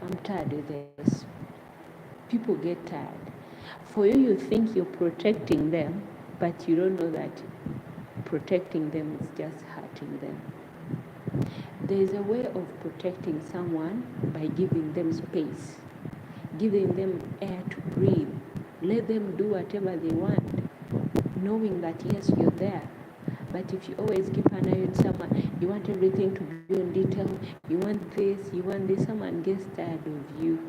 I'm tired of this. People get tired. For you, you think you're protecting them, but you don't know that protecting them is just hurting them. There is a way of protecting someone by giving them space, giving them air to breathe. Let them do whatever they want, knowing that yes, you're there. But if you always keep an eye on someone, you want everything to be in detail, you want this, someone gets tired of you.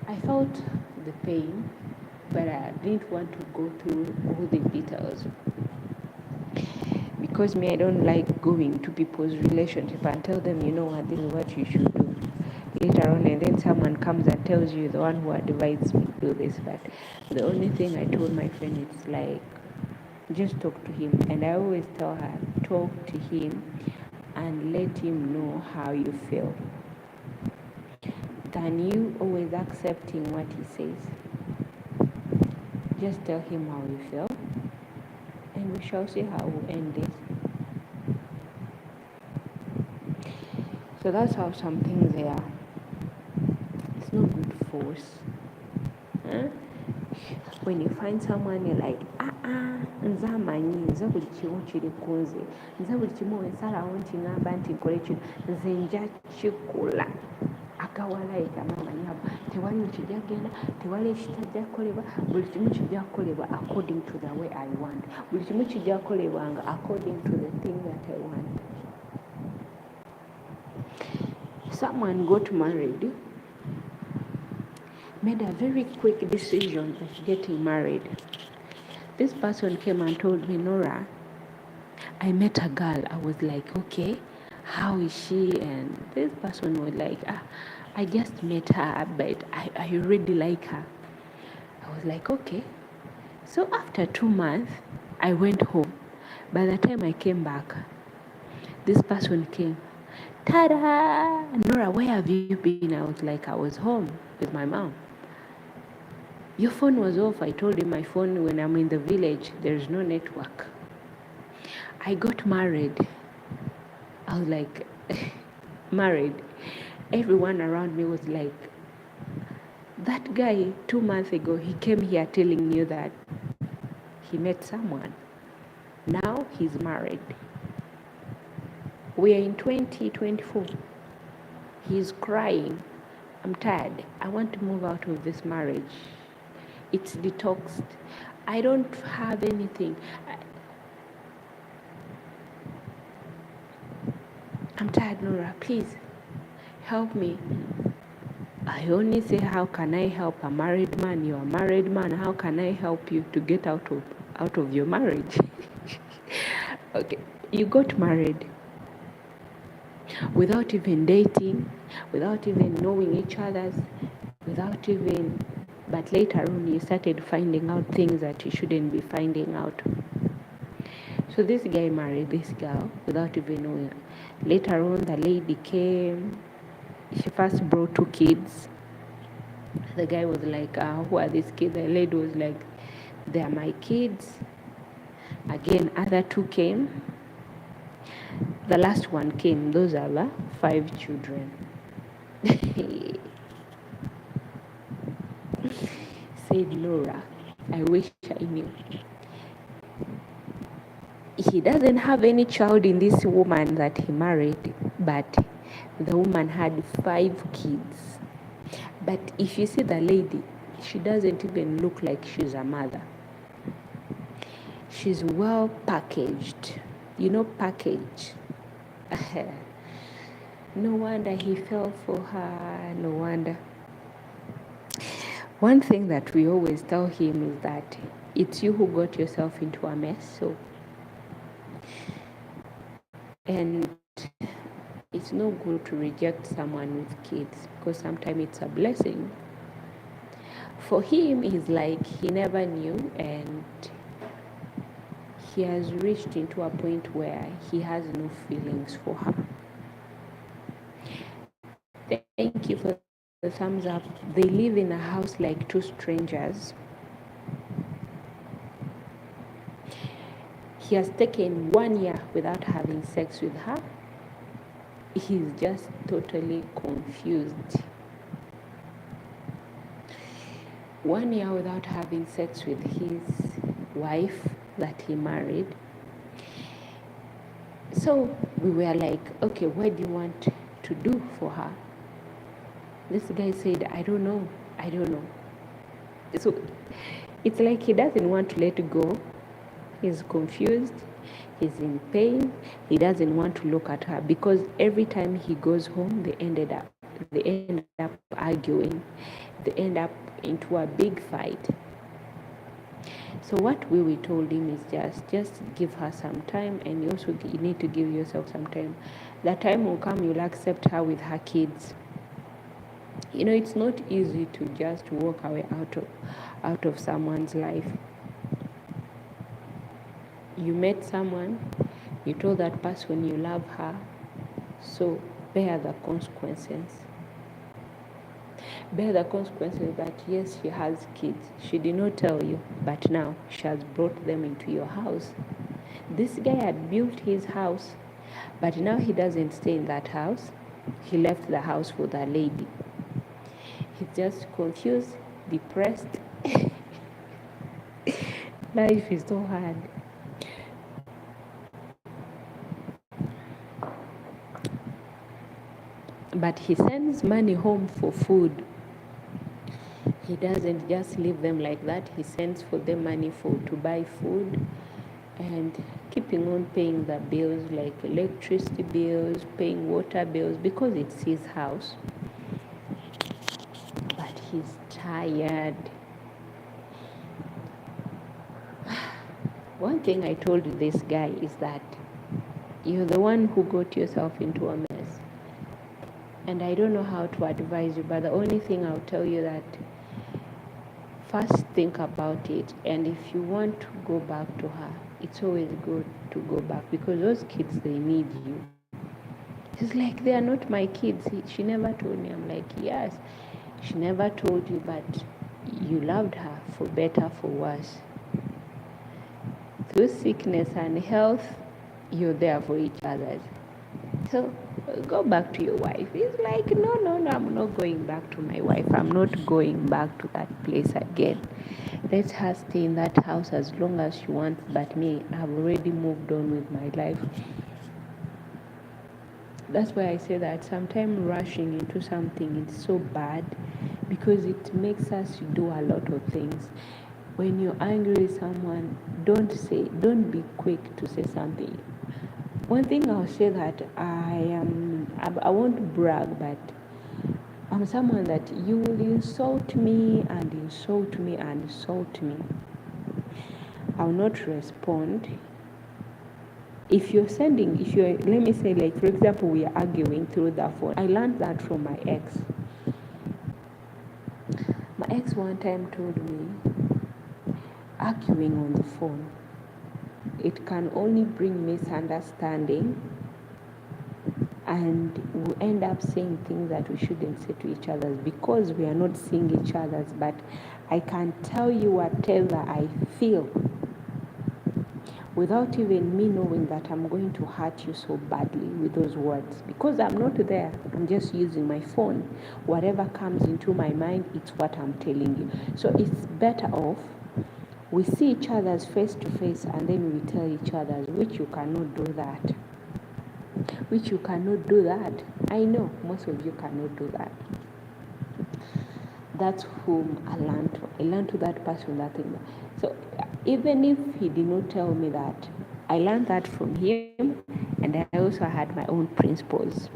I felt the pain, but I didn't want to go through all the details. Because I don't like going to people's relationship and tell them, you know what, this is what you should do. Later on, and then someone comes and tells you, the one who advised me to do this. But the only thing I told my friend is like, just talk to him. And I always tell her, talk to him and let him know how you feel, than you always accepting what he says. Just tell him how you feel, and we shall see how we end this. So that's how some things are. It's not good force. When you find someone, you're like, nze amanyi, nze buli kimu kiri ku nze, nze buli kimu wensalawo nti ngamba nti nkole kino, nze nja kikola. Akawala ekamamanyi abo, tewali kijja kugenda, tewali ekitajja kukolebwa, buli kimu kijja kukolebwa according to the way I want. Buli kimu kijja kukolebwanga according to the thing that I want. Someone got married, made a very quick decision of getting married. This person came and told me, Norah, I met a girl. I was like, okay, how is she? And this person was like, I just met her, but I really like her. I was like, okay. So after 2 months, I went home. By the time I came back, this person came. Ta-da! Norah, where have you been? I was like, I was home with my mom. Your phone was off. I told him my phone, when I'm in the village, there's no network. I got married. I was like, married. Everyone around me was like, that guy 2 months ago, he came here telling you that he met someone. Now he's married. We are in 2024. He's crying I'm tired. I want to move out of this marriage. It's detoxed. I don't have anything. I'm tired, Norah. Please help me. I only say, how can I help a married man? You're a married man. How can I help you to get out of your marriage? Okay, you got married without even dating, without even knowing each other's, without even. But later on, you started finding out things that you shouldn't be finding out. So this guy married this girl without even knowing her. Later on, the lady came. She first brought 2 kids. The guy was like, who are these kids? The lady was like, they are my kids. Again, other 2 came. The last one came. Those are the 5 children. Said Laura, I wish I knew. He doesn't have any child in this woman that he married, but the woman had 5 kids. But if you see the lady, she doesn't even look like she's a mother. She's well packaged. You know, package. No wonder he fell for her. No wonder. One thing that we always tell him is that it's you who got yourself into a mess. So, and it's no good to reject someone with kids, because sometimes it's a blessing. For him, he's like he never knew, and he has reached into a point where he has no feelings for her. Thank you for the thumbs up. They live in a house like 2 strangers. He has taken 1 year without having sex with her. He's just totally confused. 1 year without having sex with his wife that he married. So we were like, okay, what do you want to do for her? This guy said, I don't know. So it's like he doesn't want to let go. He's confused. He's in pain. He doesn't want to look at her, because every time he goes home, they end up arguing. They end up into a big fight. So what we told him is just give her some time, and you need to give yourself some time. The time will come, you'll accept her with her kids. You know, it's not easy to just walk away out of someone's life. You met someone, you told that person you love her, so bear the consequences. Bear the consequences that yes, she has kids. She did not tell you, but now she has brought them into your house. This guy had built his house, but now he doesn't stay in that house. He left the house for the lady. He's just confused, depressed. Life is so hard. But he sends money home for food. He doesn't just leave them like that. He sends for them money to buy food, and keeping on paying the bills, like electricity bills, paying water bills, because it's his house. But he's tired. One thing I told this guy is that you're the one who got yourself into a mess. And I don't know how to advise you, but the only thing I'll tell you that first think about it, and if you want to go back to her, it's always good to go back, because those kids, they need you. He's like, they are not my kids. She never told me. I'm like, yes, she never told you, but you loved her, for better, for worse. Through sickness and health, you're there for each other. So go back to your wife. He's like, no, I'm not going back to my wife. I'm not going back to that place again. Let her stay in that house as long as she wants, but me, I've already moved on with my life. That's why I say that sometimes rushing into something is so bad, because it makes us do a lot of things. When you're angry with someone, don't be quick to say something. One thing I'll say that I won't brag, but I'm someone that you will insult me and insult me and insult me. I'll not respond. If let me say, like, for example, we are arguing through the phone. I learned that from my ex. My ex one time told me, arguing on the phone, it can only bring misunderstanding, and we end up saying things that we shouldn't say to each other because we are not seeing each other. But I can tell you whatever I feel without even me knowing that I'm going to hurt you so badly with those words, because I'm not there. I'm just using my phone. Whatever comes into my mind, it's what I'm telling you. So it's better off we see each other's face to face, and then we tell each other, which you cannot do that. Which you cannot do that. I know most of you cannot do that. That's whom I learned to. I learned to that person that thing. So even if he did not tell me that, I learned that from him, and I also had my own principles.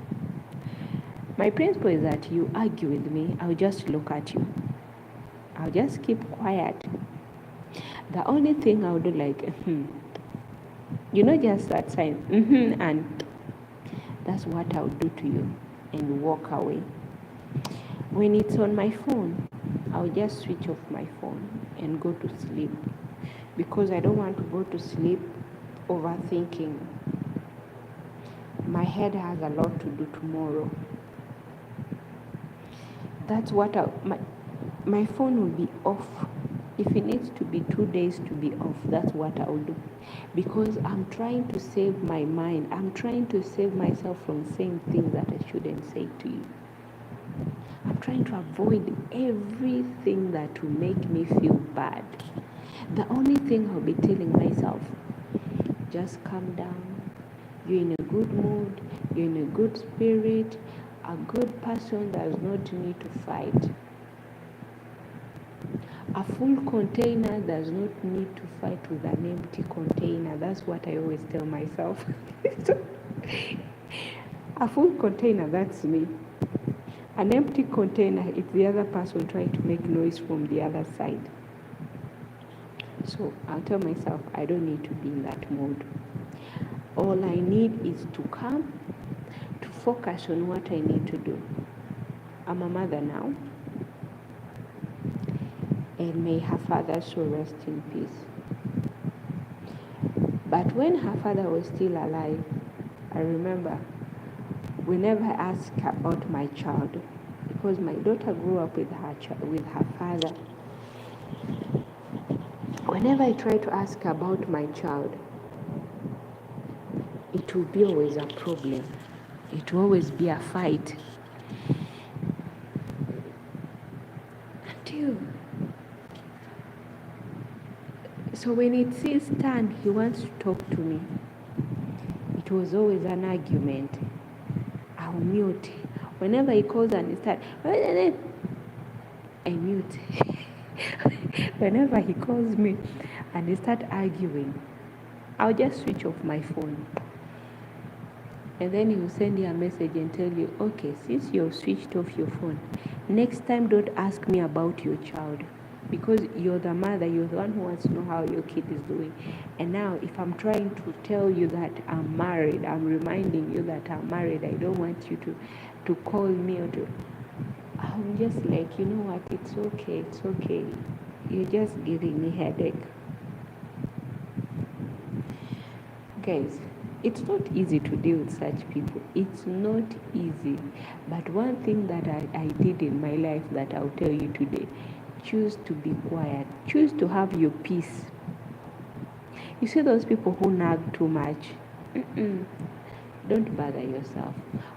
My principle is that you argue with me, I'll just look at you. I'll just keep quiet. The only thing I'll do, like, just that sign, and that's what I'll do to you, and walk away. When it's on my phone, I'll just switch off my phone and go to sleep, because I don't want to go to sleep overthinking. My head has a lot to do tomorrow. That's what my phone will be off. If it needs to be 2 days to be off, that's what I will do, because I'm trying to save my mind. I'm trying to save myself from saying things that I shouldn't say to you. I'm trying to avoid everything that will make me feel bad. The only thing I'll be telling myself, just calm down. You're in a good mood. You're in a good spirit. A good person does not need to fight. A full container does not need to fight with an empty container. That's what I always tell myself. A full container, that's me. An empty container, it's the other person trying to make noise from the other side. So I'll tell myself, I don't need to be in that mood. All I need is to come, to focus on what I need to do. I'm a mother now, and may her father so rest in peace. But when her father was still alive, I remember we never asked about my child, because my daughter grew up with her father. Whenever I try to ask about my child, it will be always a problem. It will always be a fight. So when it says stand, he wants to talk to me. It was always an argument. I'll mute. Whenever he calls and he starts, I mute. Whenever he calls me and he starts arguing, I'll just switch off my phone. And then he will send you a message and tell you, okay, since you've switched off your phone, next time don't ask me about your child, because you're the mother, you're the one who wants to know how your kid is doing. And now if I'm trying to tell you that I'm married, I'm reminding you that I'm married, I don't want you to call me or to... I'm just like, you know what, it's okay. You're just giving me headache. Guys, it's not easy to deal with such people. It's not easy. But one thing that I did in my life that I'll tell you today, choose to be quiet. Choose to have your peace. You see those people who nag too much? Don't bother yourself.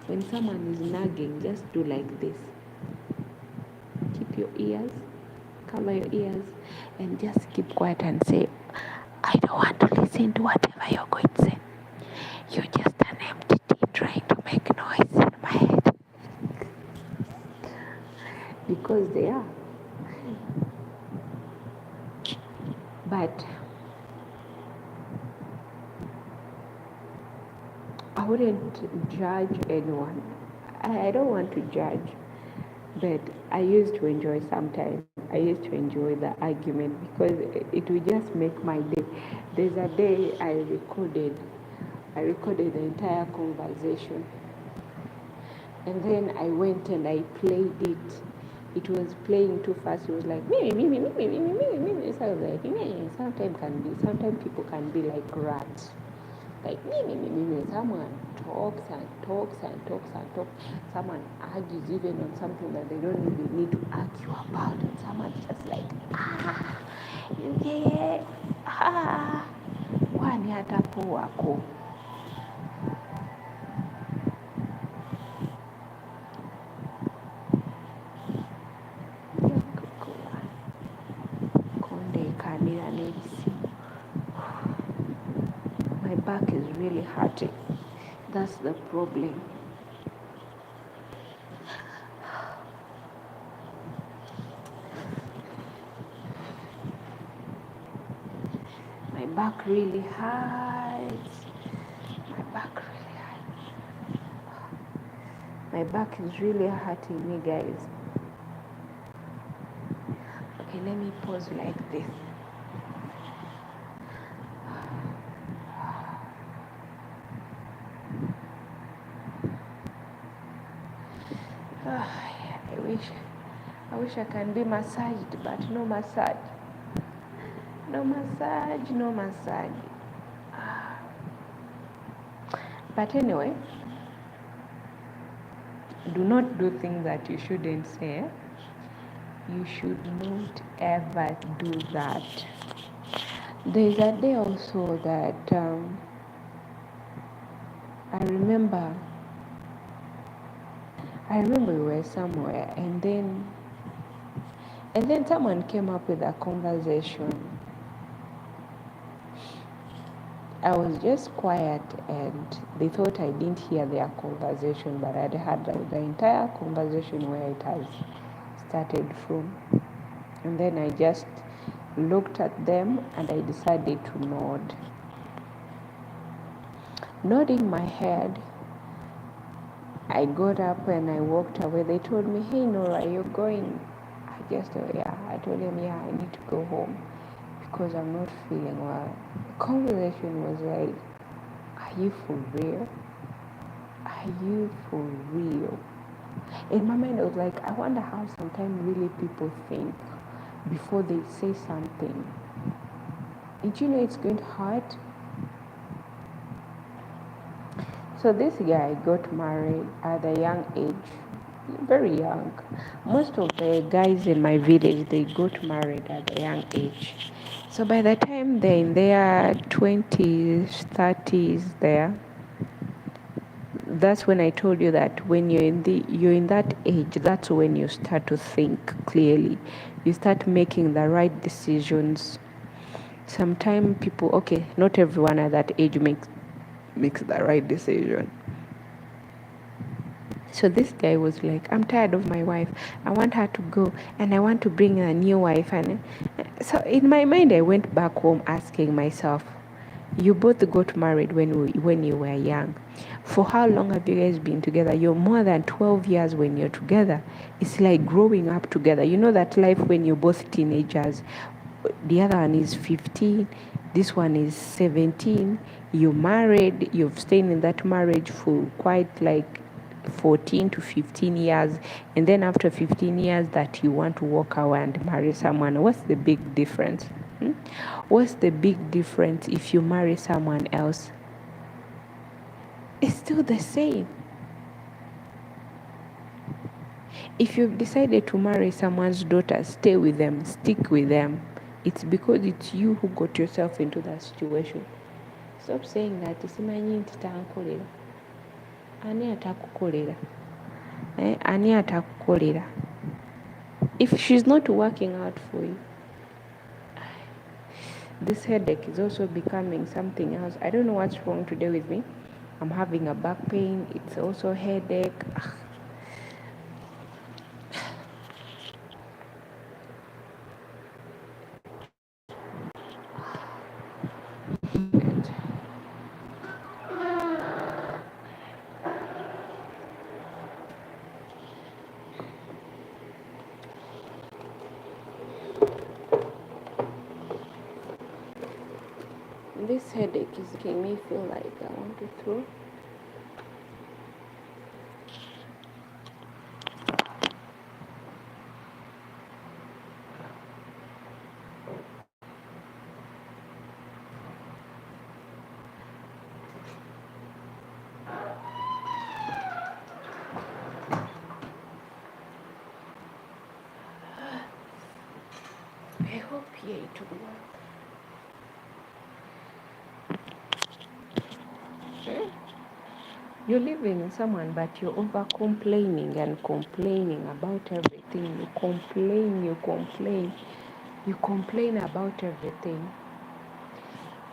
When someone is nagging, just do like this. Keep your ears, cover your ears, and just keep quiet and say, I don't want to listen to whatever you're going to say. You're just an empty tea trying to make noise. because they are. But I wouldn't judge anyone. I don't want to judge, but I used to enjoy sometimes. I used to enjoy the argument because it would just make my day. There's a day I recorded the entire conversation, and then I went and I played it. It was playing too fast. It was like me, me, me, me, me, me, me, me, me, me. So I was like, me. Sometimes people can be like rats. Like me. Someone talks and talks and talks and talks. Someone argues even on something that they don't even need to argue about. And someone's just like, yeah, wani hata po wako. My back is really hurting. That's the problem. My back really hurts. My back is really hurting me, guys. Okay, let me pause like this. I wish I can be massaged, but no massage. No massage. But anyway, do not do things that you shouldn't say. You should not ever do that. There's a day also that I remember we were somewhere, and then someone came up with a conversation. I was just quiet, and they thought I didn't hear their conversation, but I'd had the entire conversation where it has started from. And then I just looked at them and I decided to nod. Nodding my head, I got up and I walked away. They told me, "Hey Nora, you're going?" I just told them, yeah, I need to go home because I'm not feeling well. The conversation was like, are you for real? Are you for real? In my mind, I was like, I wonder how sometimes really people think before they say something. And you know it's going to hurt. So this guy got married at a young age, very young. Most of the guys in my village, they got married at a young age. So by the time they're in their 20s, 30s there, that's when I told you that when you're in that age, that's when you start to think clearly. You start making the right decisions. Sometimes people, okay, not everyone at that age makes the right decision. So this guy was like, I'm tired of my wife. I want her to go and I want to bring a new wife. And so in my mind, I went back home asking myself, you both got married when you were young. For how long have you guys been together? You're more than 12 years when you're together. It's like growing up together. You know that life when you're both teenagers. The other one is 15. This one is 17. You're married. You've stayed in that marriage for quite like 14 to 15 years, and then after 15 years that you want to walk away and marry someone. What's the big difference? What's the big difference if you marry someone else? It's still the same. If you've decided to marry someone's daughter, stay with them, stick with them. It's because it's you who got yourself into that situation. Stop saying that simanyi nti tankolera. Ani atakukolera? Ani atakukolera? If she's not working out for you, this headache is also becoming something else. I don't know what's wrong today with me. I'm having a back pain. It's also headache. This headache is making me feel like I want to throw. I hope it will work. You're living with someone, but you're over complaining and complaining about everything. You complain about everything.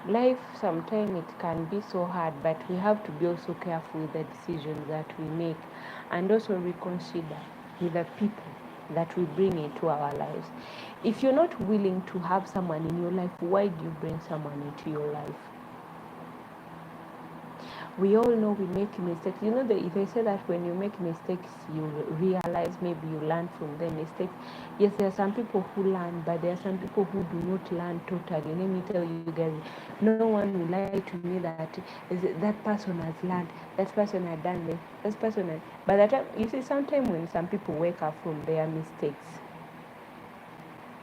Life sometimes it can be so hard, but we have to be also careful with the decisions that we make, and also reconsider with the people that we bring into our lives. If you're not willing to have someone in your life, why do you bring someone into your life? We all know we make mistakes. You know, they say that when you make mistakes, you realize, maybe you learn from the mistakes. Yes, there are some people who learn, but there are some people who do not learn totally. Let me tell you guys, no one will lie to me that person has learned, that person had done this, that person had. By the time, you see, sometimes when some people wake up from their mistakes,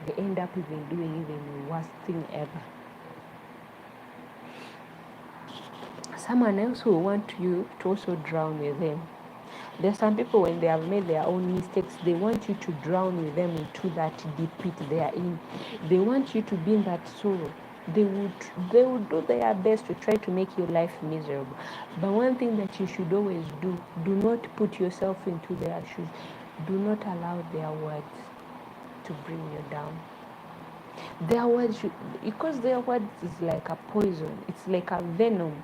they end up even doing even the worst thing ever. Someone else will want you to also drown with them. There are some people, when they have made their own mistakes, they want you to drown with them into that deep pit they are in. They want you to be in that sorrow. They would do their best to try to make your life miserable. But one thing that you should always do not put yourself into their shoes. Do not allow their words to bring you down. Their words, because their words is like a poison. It's like a venom.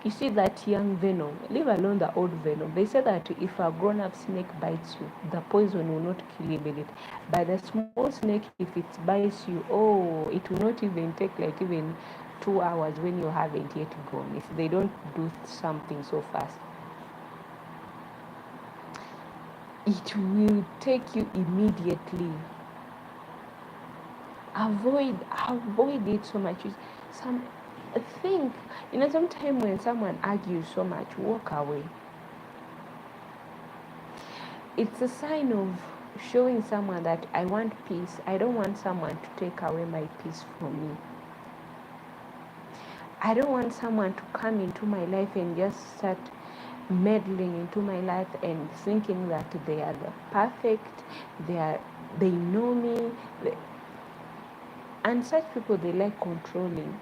You see that young venom, leave alone the old venom. They say that if a grown-up snake bites you, the poison will not kill you immediately. But the small snake, if it bites you, it will not even take like even 2 hours when you haven't yet gone. If they don't do something so fast, it will take you immediately. Avoid it so much. Some think, sometimes when someone argues so much, walk away. It's a sign of showing someone that I want peace. I don't want someone to take away my peace from me. I don't want someone to come into my life and just start meddling into my life and thinking that they are the perfect, they know me. And such people, they like controlling.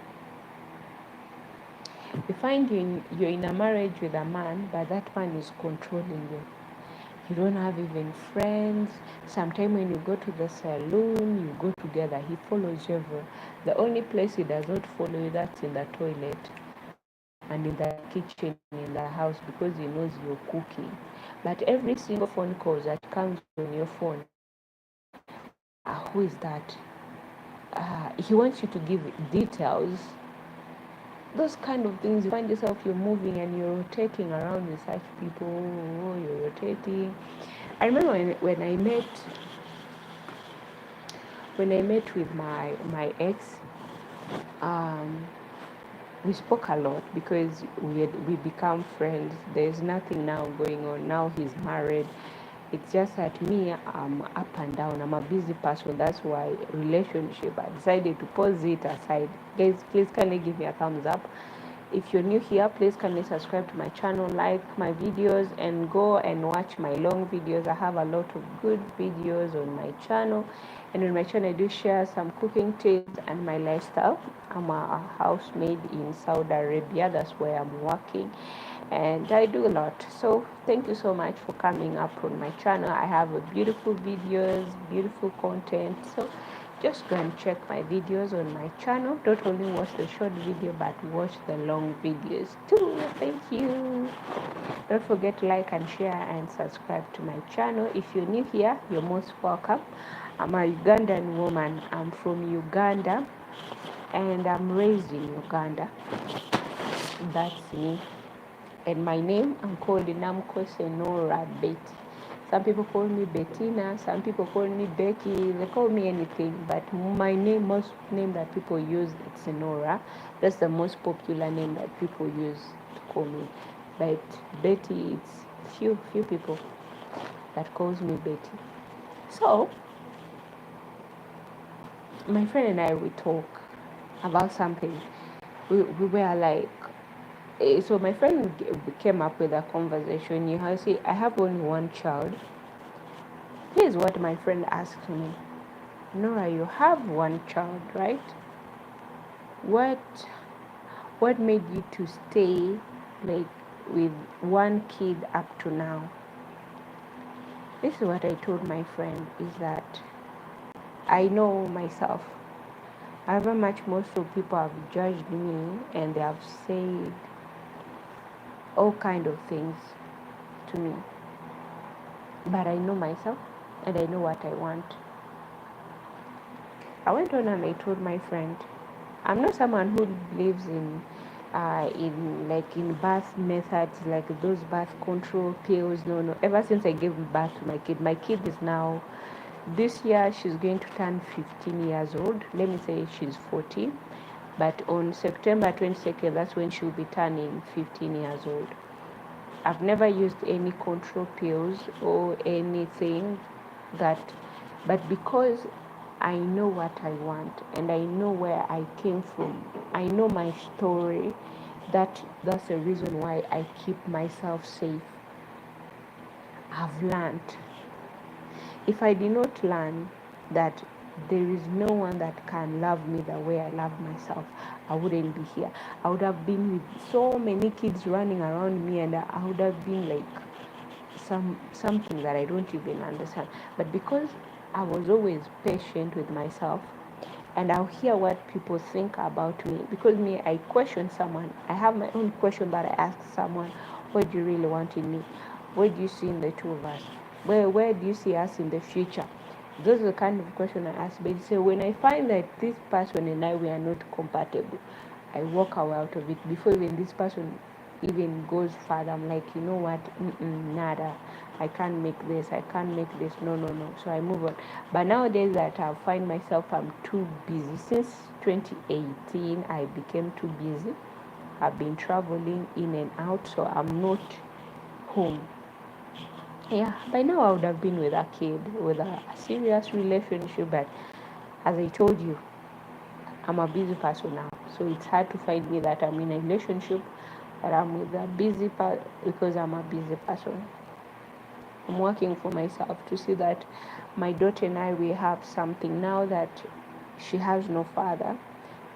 You find you're in a marriage with a man, but that man is controlling you. You don't have even friends. Sometimes when you go to the saloon, you go together. He follows you everywhere. The only place he does not follow you, that's in the toilet and in the kitchen in the house, because he knows you're cooking. But every single phone call that comes on your phone, who is that? He wants you to give details. Those kind of things, you find yourself, you're moving and you're rotating around with such people. You're rotating. I remember when I met with my ex, we spoke a lot because we become friends. There's nothing now going on. Now he's married. It's just that me, I'm up and down. I'm a busy person. That's why relationship, I decided to pause it aside. Guys, please kindly give me a thumbs up. If you're new here, please kindly subscribe to my channel, like my videos, and go and watch my long videos. I have a lot of good videos on my channel. And on my channel, I do share some cooking tips and my lifestyle. I'm a housemaid in Saudi Arabia. That's where I'm working. And I do a lot. So thank you so much for coming up on my channel. I have a beautiful videos, beautiful content. So just go and check my videos on my channel. Don't only watch the short video, but watch the long videos too. Thank you. Don't forget to like and share and subscribe to my channel. If you're new here, you're most welcome. I'm a Ugandan woman. I'm from Uganda and I'm raised in Uganda. That's me. And my name, I'm called Namukose Norah. Some people call me Bettina, some people call me Becky, they call me anything, but my name, most name that people use, it's Norah. That's the most popular name that people use to call me. But Betty, it's few people that calls me Betty. So, my friend and I, we talk about something. We were like, so my friend came up with a conversation. You know, see, I have only one child. Here's what my friend asked me. Norah, you have one child, right? What made you to stay like with one kid up to now? This is what I told my friend, is that I know myself. However much most of people have judged me and they have said all kind of things to me. But I know myself and I know what I want. I went on and I told my friend, I'm not someone who believes in birth methods, like those birth control pills. No. Ever since I gave birth to my kid is now, this year she's going to turn 15 years old. Let me say she's 14, but on September 22nd, that's when she'll be turning 15 years old. I've never used any control pills or anything but because I know what I want and I know where I came from, I know my story, that's the reason why I keep myself safe. I've learned. If I did not learn that there is no one that can love me the way I love myself, I wouldn't be here. I would have been with so many kids running around me, and I would have been like something that I don't even understand. But because I was always patient with myself, and I'll hear what people think about me, because me, I question someone. I have my own question that I ask someone. What do you really want in me? What do you see in the two of us? Where do you see us in the future? Those are the kind of questions I ask. But so when I find that this person and I, we are not compatible, I walk away out of it before even this person even goes further. I'm like, you know what? Nada. I can't make this. No. So I move on. But nowadays that I find myself, I'm too busy. Since 2018, I became too busy. I've been traveling in and out, so I'm not home. Yeah, by now I would have been with a kid, with a serious relationship, but as I told you, I'm a busy person now. So it's hard to find me that I'm in a relationship, that I'm with a busy person, because I'm a busy person. I'm working for myself to see that my daughter and I, we have something now that she has no father.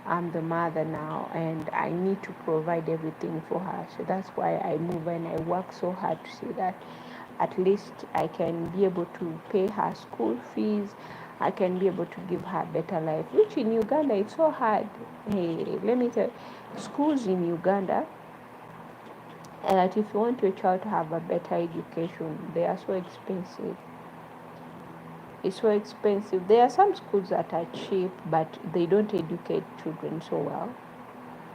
I'm the mother now, and I need to provide everything for her. So that's why I move and I work so hard to see that at least I can be able to pay her school fees. I can be able to give her a better life, which in Uganda, it's so hard. Hey, let me tell you, schools in Uganda, that if you want your child to have a better education, they are so expensive. It's so expensive. There are some schools that are cheap, but they don't educate children so well.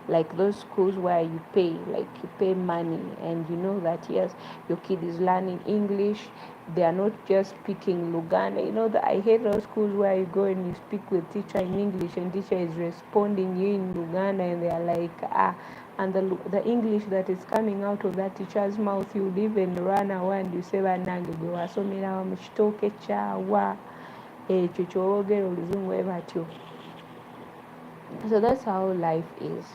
Like those schools where you pay money, and you know that yes, your kid is learning English. They are not just speaking Luganda. You know that I hate those schools where you go and you speak with teacher in English, and teacher is responding you in Luganda, and they are like and the English that is coming out of that teacher's mouth, you would even run away and you say banange gwe wasomera mu kitooke kyawa ekyo kyologera oluzungu ebatyo. So that's how life is.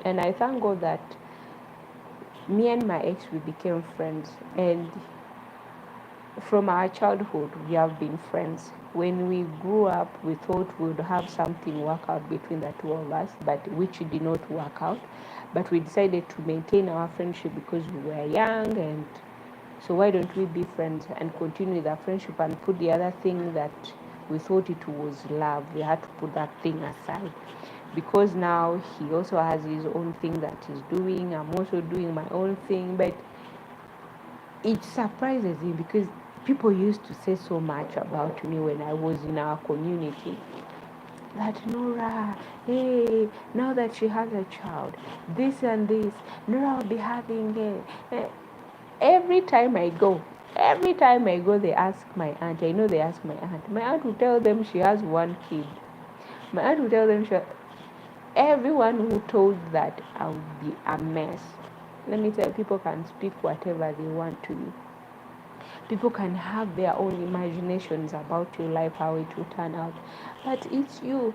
And I thank God that me and my ex, we became friends. And from our childhood, we have been friends. When we grew up, we thought we would have something work out between the two of us, but which did not work out. But we decided to maintain our friendship because we were young, and so why don't we be friends and continue with our friendship and put the other thing that we thought it was love. We had to put that thing aside. Because now he also has his own thing that he's doing. I'm also doing my own thing. But it surprises me because people used to say so much about me when I was in our community. That Norah, hey, now that she has a child, this and this, Norah will be having it. Every time I go, Every time I go, they ask my aunt. I know they ask my aunt. My aunt will tell them she has one kid. My aunt will tell them everyone who told that I would be a mess. Let me tell you, people can speak whatever they want to you. People can have their own imaginations about your life, how it will turn out. But it's you.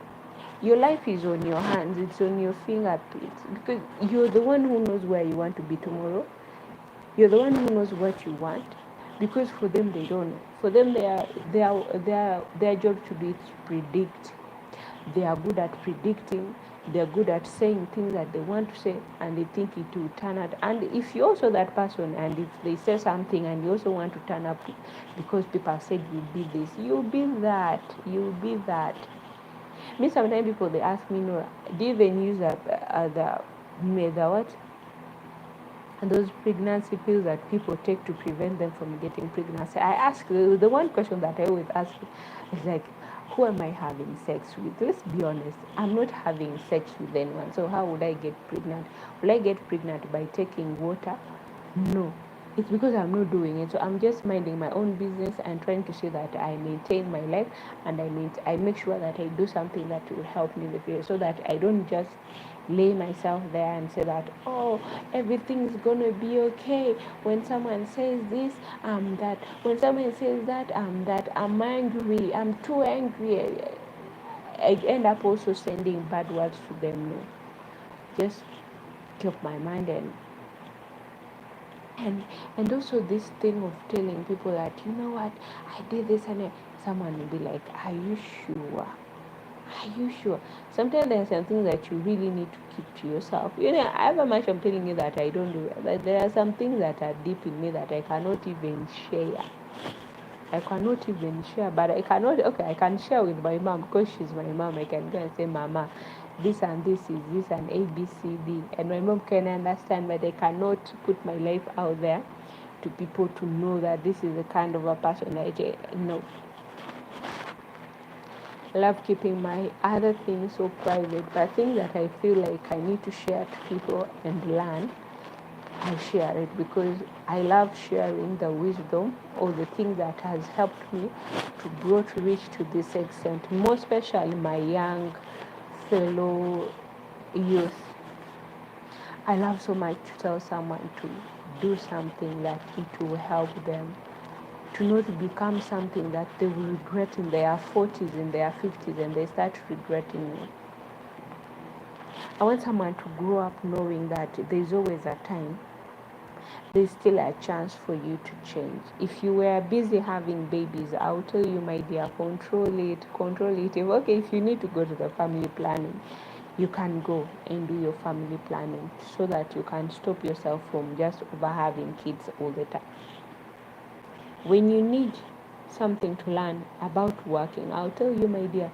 Your life is on your hands. It's on your fingertips. Because you're the one who knows where you want to be tomorrow. You're the one who knows what you want. Because for them, they don't know. For them, their job to be to predict. They are good at predicting. They're good at saying things that they want to say, and they think it will turn out. And if you're also that person, and if they say something and you also want to turn up because people said you'll be this, you'll be that. You'll be that. Me, sometimes people, they ask me, Nora, do you even use the what? And those pregnancy pills that people take to prevent them from getting pregnancy. I ask the one question that I always ask is like, who am I having sex with? Let's be honest. I'm not having sex with anyone. So how would I get pregnant? Will I get pregnant by taking water? No. It's because I'm not doing it. So I'm just minding my own business and trying to see that I maintain my life, and I make sure that I do something that will help me in the future, so that I don't just lay myself there and say that, oh, everything's gonna be okay. When someone says this, I'm that. When someone says that, I'm that. I'm angry. I'm too angry. I end up also sending bad words to them. No, just keep my mind and also this thing of telling people that, you know what, I did this, and someone will be like, are you sure? Are you sure? Sometimes there are some things that you really need to keep to yourself. I have a much I'm telling you that I don't do it. But there are some things that are deep in me that I cannot even share. But I can share with my mom because she's my mom. I can go and say, Mama, this and this is this and A, B, C, D. And my mom can understand, but I cannot put my life out there to people to know that this is the kind of a person I know. I love keeping my other things so private, but things that I feel like I need to share to people and learn, I share it because I love sharing the wisdom or the thing that has helped me to grow to reach to this extent, more especially my young fellow youth. I love so much to tell someone to do something that it will help them to not become something that they will regret in their 40s, in their 50s, and they start regretting it. I want someone to grow up knowing that there's always a time, there's still a chance for you to change. If you were busy having babies, I'll tell you, my dear, control it. If you need to go to the family planning, you can go and do your family planning so that you can stop yourself from just over having kids all the time. When you need something to learn about working, I'll tell you, my dear,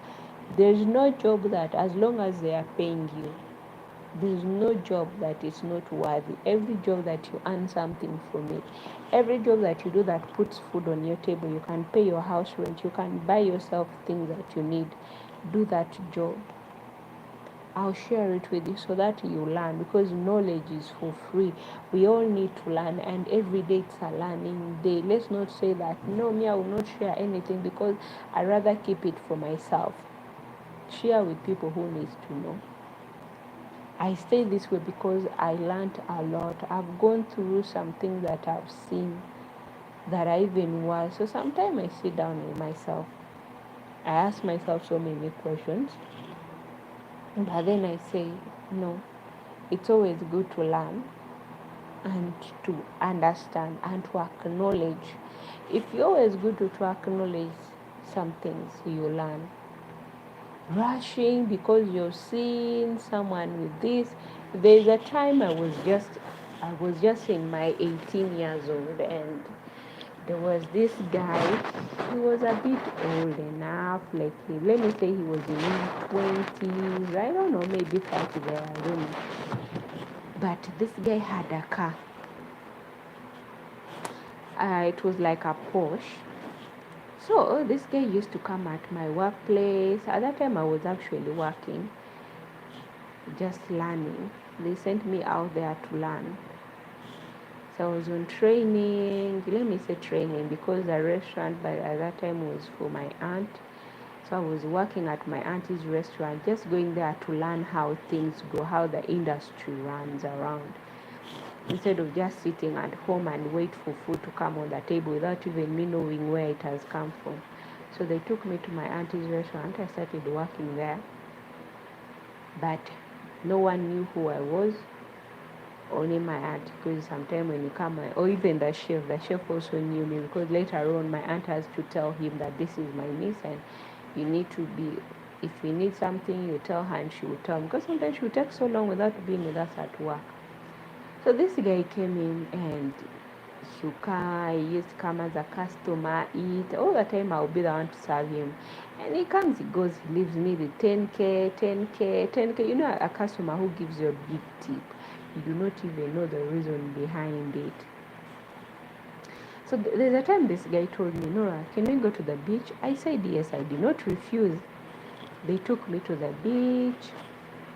there's no job that, as long as they are paying you, there's no job that is not worthy. Every job that you earn something from it, every job that you do that puts food on your table, you can pay your house rent, you can buy yourself things that you need, do that job. I'll share it with you so that you learn, because knowledge is for free. We all need to learn, and every day it's a learning day. Let's not say that, no, me, I will not share anything because I rather keep it for myself. Share with people who need to know. I say this way because I learned a lot. I've gone through some things that I've seen that I even was. So sometimes I sit down with myself. I ask myself so many questions. But then I say, no, it's always good to learn and to understand and to acknowledge. If you're always good to acknowledge some things you learn. Rushing because you're seeing someone with this. There's a time I was just in my 18 years old, and there was this guy. He was a bit old enough, let me say he was in his 20s, I don't know, maybe 30 there, I don't know. But this guy had a car. It was like a Porsche. So this guy used to come at my workplace. At that time I was actually working, just learning. They sent me out there to learn. So I was on training, let me say training, because the restaurant by at that time was for my aunt. So I was working at my auntie's restaurant, just going there to learn how things go, how the industry runs around, instead of just sitting at home and wait for food to come on the table without even me knowing where it has come from. So they took me to my auntie's restaurant. I started working there, but no one knew who I was, only my aunt, because sometimes when you come, or even the chef also knew me, because later on my aunt has to tell him that this is my niece and you need to be, if you need something, you tell her and she will tell me, because sometimes she will take so long without being with us at work. So this guy came in and he used to come as a customer, eat. All the time I'll be the one to serve him. And he comes, he goes, he leaves me the 10K, 10K, 10K. You know, a customer who gives you a big tip. You do not even know the reason behind it. So there's a time this guy told me, Nora, can we go to the beach? I said yes, I did not refuse. They took me to the beach.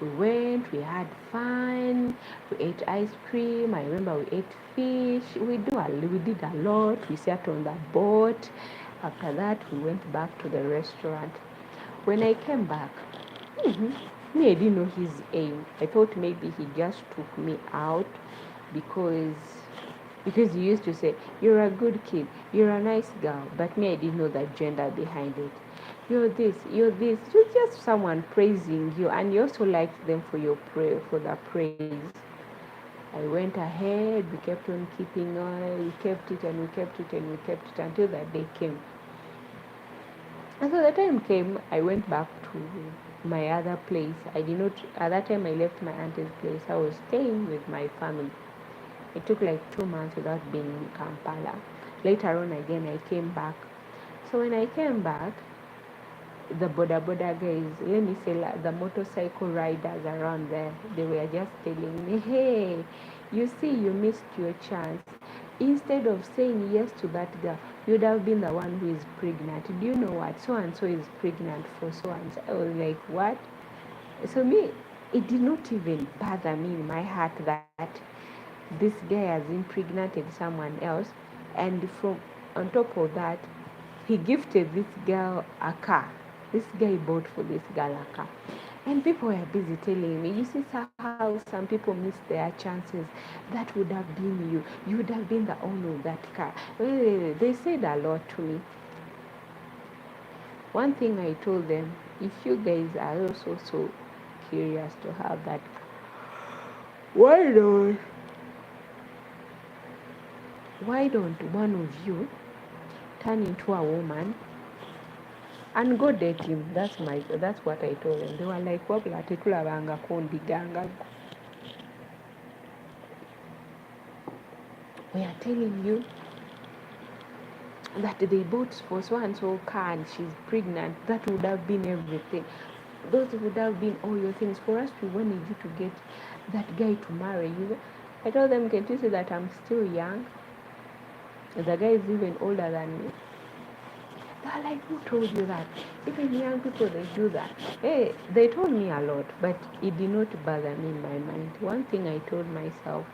We went, we had fun, we ate ice cream, I remember we ate fish, we did a lot, we sat on the boat. After that, we went back to the restaurant. When I came back, me, I didn't know his aim. I thought maybe he just took me out because he used to say, you're a good kid, you're a nice girl, but me, I didn't know the gender behind it. You're this, you're this. You're just someone praising you, and you also liked them for the praise. I went ahead, we kept on keeping on, we kept it and we kept it and we kept it until that day came. And so the time came, I went back to my other place. I did not, at that time I left my auntie's place. I was staying with my family. It took like 2 months without being in Kampala. Later on again, I came back. So when I came back, the boda guys, let me say the motorcycle riders around there, they were just telling me, hey, you see, you missed your chance. Instead of saying yes to that girl, you'd have been the one who is pregnant. Do you know what? So and so is pregnant for so and so. I was like, what? So me, it did not even bother me in my heart that this guy has impregnated someone else, and from on top of that, he gifted this girl a car. This guy bought for this girl a car. And people were busy telling me, you see how some people miss their chances. That would have been you. You would have been the owner of that car. They said a lot to me. One thing I told them, if you guys are also so curious to have that car, why don't one of you turn into a woman and go date him? That's what I told them. They were like, wabula tetulabangako ndiganga. We are telling you that they bought for so and so car and she's pregnant. That would have been everything. Those would have been all your things. For us, we wanted you to get that guy to marry you. I told them, can't you see that I'm still young? The guy is even older than me. They're like, who told you that? Even young people, they do that. Hey, they told me a lot, but it did not bother me in my mind. One thing I told myself,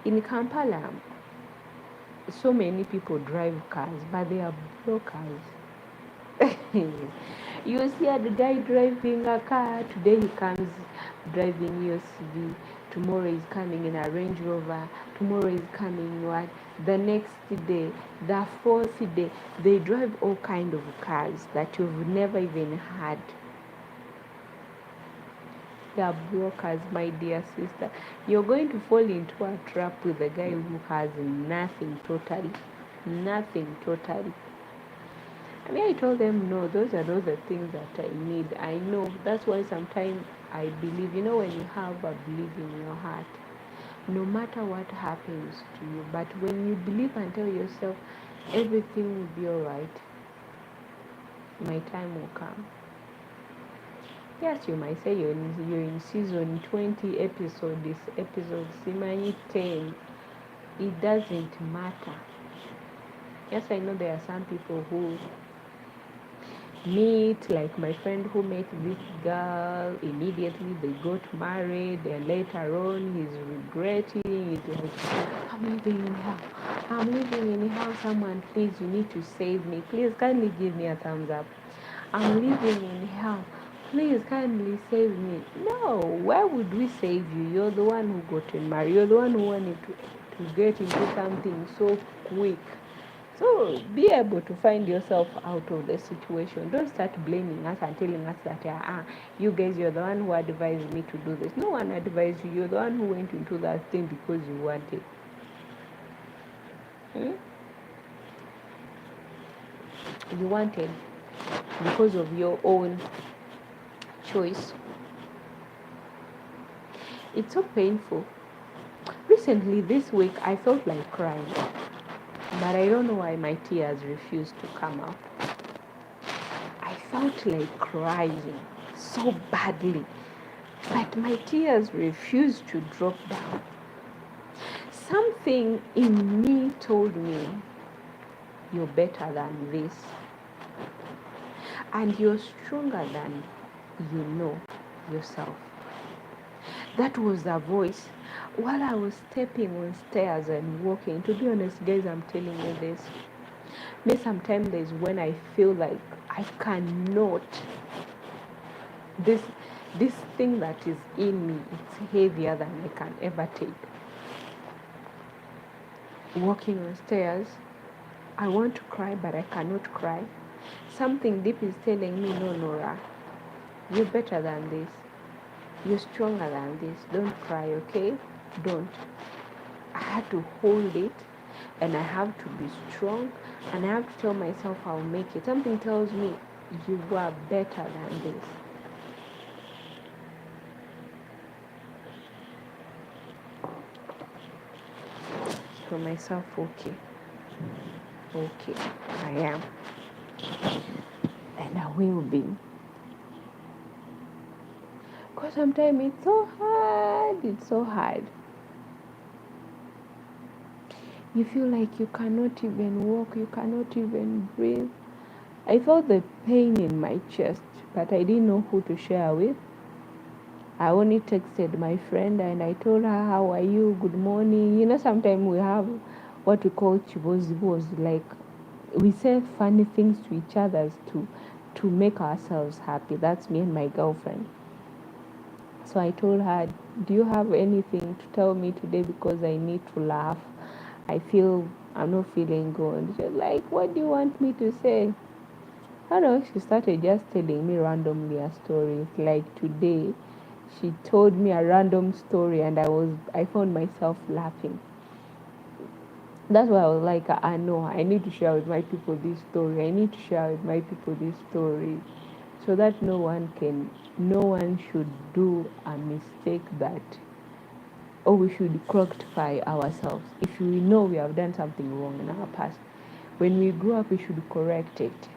in Kampala, so many people drive cars, but they are brokers. You see a guy driving a car, today he comes driving USV, tomorrow he's coming in a Range Rover, tomorrow he's coming what? The next day, the fourth day, they drive all kind of cars that you've never even had. They are brokers, my dear sister. You're going to fall into a trap with a guy who has nothing totally. Nothing totally. I mean, I told them, no, those are the things that I need. I know. That's why sometimes I believe, when you have a belief in your heart, no matter what happens to you, but when you believe and tell yourself, everything will be all right, my time will come. Yes, you might say you're in season 20 episode, this episode, Simani 10. It doesn't matter. Yes, I know there are some people who meet, like my friend who met this girl, immediately they got married, and later on he's regretting it, like, I'm living in hell. I'm living in hell. Someone, please, you need to save me. Please, kindly give me a thumbs up. I'm living in hell. Please, kindly save me. No, why would we save you? You're the one who got married. You're the one who wanted to get into something so quick. So be able to find yourself out of the situation. Don't start blaming us and telling us that you guys, you're the one who advised me to do this. No one advised you. You're the one who went into that thing because you wanted. You wanted because of your own choice. It's so painful. Recently, this week, I felt like crying, but I don't know why my tears refused to come out. I felt like crying so badly, but my tears refused to drop down. Something in me told me, you're better than this, and you're stronger than you know yourself. That was the voice while I was stepping on stairs and walking. To be honest, guys, I'm telling you this. Me sometimes there's when I feel like I cannot. This thing that is in me, it's heavier than I can ever take. Walking on stairs, I want to cry, but I cannot cry. Something deep is telling me, no, Nora, you're better than this. You're stronger than this. Don't cry, okay? Don't. I had to hold it, and I have to be strong, and I have to tell myself I'll make it. Something tells me you are better than this. For myself, okay, I am, and I will be. Because sometimes it's so hard. You feel like you cannot even walk, you cannot even breathe. I felt the pain in my chest, but I didn't know who to share with. I only texted my friend and I told her, how are you? Good morning. You know, sometimes we have what we call chibozibos, like we say funny things to each other to make ourselves happy. That's me and my girlfriend. So I told her, do you have anything to tell me today, because I need to laugh? I feel I'm not feeling good. She's like, what do you want me to say? I don't know, she started just telling me randomly a story. Like today, she told me a random story and I found myself laughing. That's why I was like, I know, I need to share with my people this story. I need to share with my people this story, so that no one should do a mistake that, or we should rectify ourselves. If we know we have done something wrong in our past, when we grow up, we should correct it.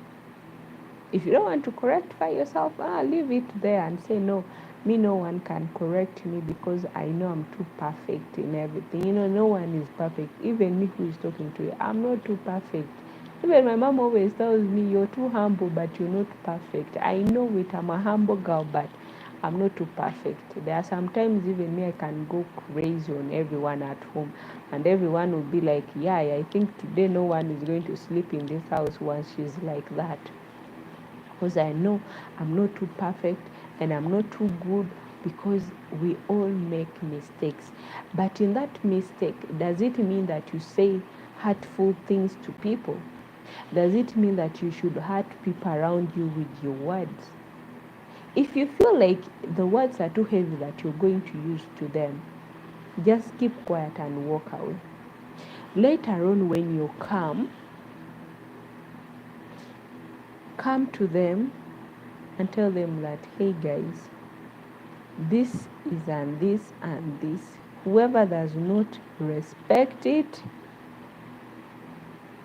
If you don't want to correctify yourself, leave it there and say, no one can correct me because I know I'm too perfect in everything. You know, no one is perfect. Even me who is talking to you, I'm not too perfect. Even my mom always tells me, you're too humble, but you're not perfect. I know it, I'm a humble girl, but I'm not too perfect. There are sometimes even me, I can go crazy on everyone at home, and everyone will be like, yeah, I think today no one is going to sleep in this house once she's like that. Because I know I'm not too perfect and I'm not too good, because we all make mistakes. But in that mistake, does it mean that you say hurtful things to people? Does it mean that you should hurt people around you with your words? If you feel like the words are too heavy that you're going to use to them, just keep quiet and walk away. Later on, when you come to them and tell them that, hey guys, this is and this and this. Whoever does not respect it,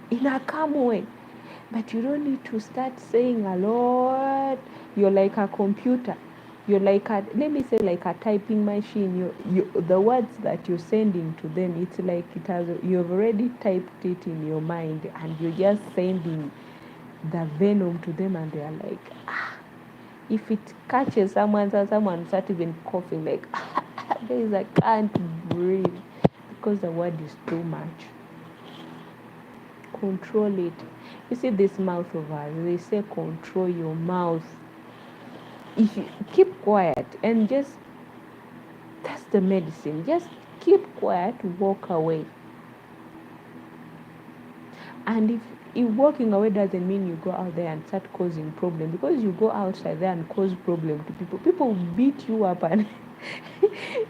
in a calm way. But you don't need to start saying a lot. You're like a computer. You're like let me say like a typing machine. The words that you're sending to them, it's like you've already typed it in your mind, and you're just sending the venom to them, and they're like, if it catches someone starts even coughing like, guys, I can't breathe, because the word is too much. Control it. You see this mouth of ours, they say control your mouth. If you keep quiet and just, that's the medicine. Just keep quiet, walk away. And if walking away doesn't mean you go out there and start causing problems, because you go outside there and cause problem to people will beat you up, and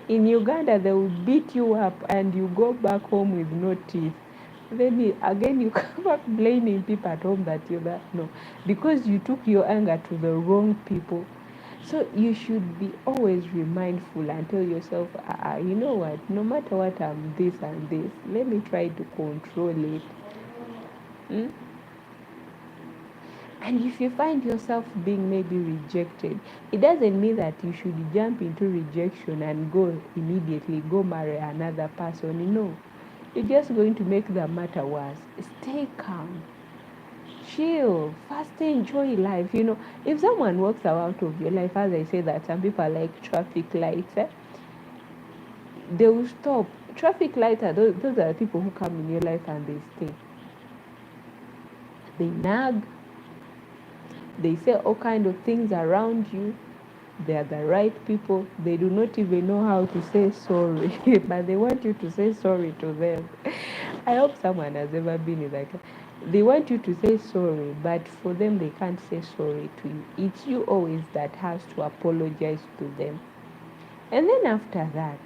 in Uganda they will beat you up and you go back home with no teeth. Then again you come back blaming people at home that you're that. No, because you took your anger to the wrong people. So you should be always be mindful and tell yourself, you know what, no matter what, I'm this and this, let me try to control it. And if you find yourself being maybe rejected, it doesn't mean that you should jump into rejection and go immediately go marry another person. No, you're just going to make the matter worse. Stay calm, chill, first enjoy life. If someone walks out of your life, as I say that some people are like traffic lights, they will stop. Traffic lights are those are the people who come in your life and they stay. They nag, they say all kind of things around you. They are the right people. They do not even know how to say sorry, but they want you to say sorry to them. I hope someone has ever been in that. They want you to say sorry, but for them they can't say sorry to you. It's you always that has to apologize to them. And then after that,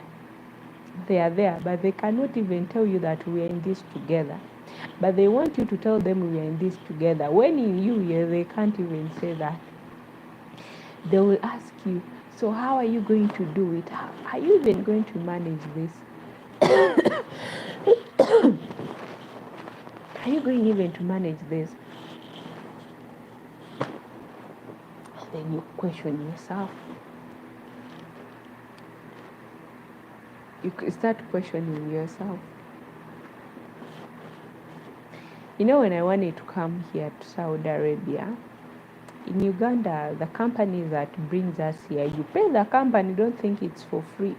they are there, but they cannot even tell you that we are in this together. But they want you to tell them we are in this together. When in you, they can't even say that. They will ask you, so how are you going to do it? How are you even going to manage this? Are you going even to manage this? And then you question yourself. You start questioning yourself. When I wanted to come here to Saudi Arabia, in Uganda, the company that brings us here, you pay the company, don't think it's for free.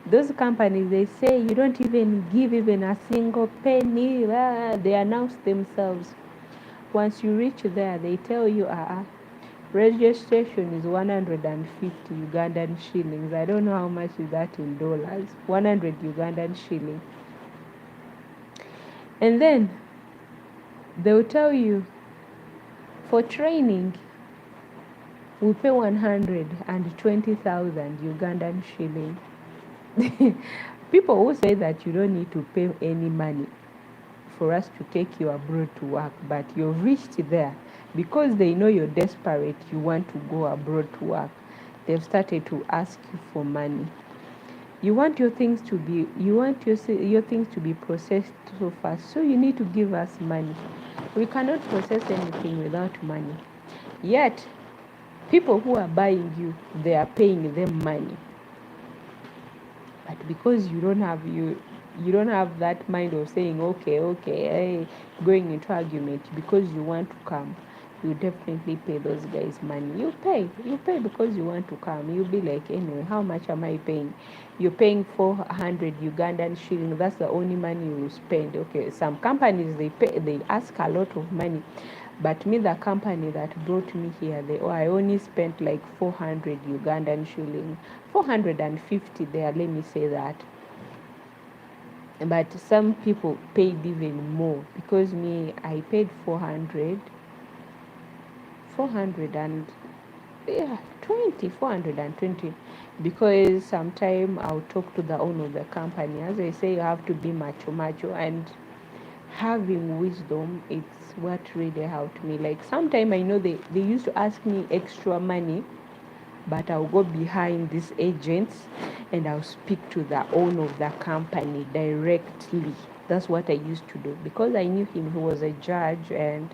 Those companies, they say you don't even give even a single penny. They announce themselves. Once you reach there, they tell you, registration is 150 Ugandan shillings. I don't know how much is that in dollars. 100 Ugandan shillings. And then they'll tell you, for training, we pay 120,000 Ugandan shilling. People who say that you don't need to pay any money for us to take you abroad to work, but you've reached there because they know you're desperate, you want to go abroad to work. They've started to ask you for money. You want your things to be processed so fast, so you need to give us money. We cannot process anything without money. Yet, people who are buying you, they are paying them money. But because you don't have that mind of saying, okay, hey, going into argument because you want to come, you definitely pay those guys money. You pay because you want to come. You'll be like, anyway, how much am I paying? You're paying 400 Ugandan shilling. That's the only money you spend. Okay, some companies, they ask a lot of money. But me, the company that brought me here, I only spent like 400 Ugandan shilling, 450 there, let me say that. But some people paid even more, because me, I paid 420, 420, because sometime I'll talk to the owner of the company. As I say, you have to be macho, and having wisdom, it's what really helped me. Like sometimes I know they used to ask me extra money, but I'll go behind these agents and I'll speak to the owner of the company directly. That's what I used to do, because I knew him. He was a judge, and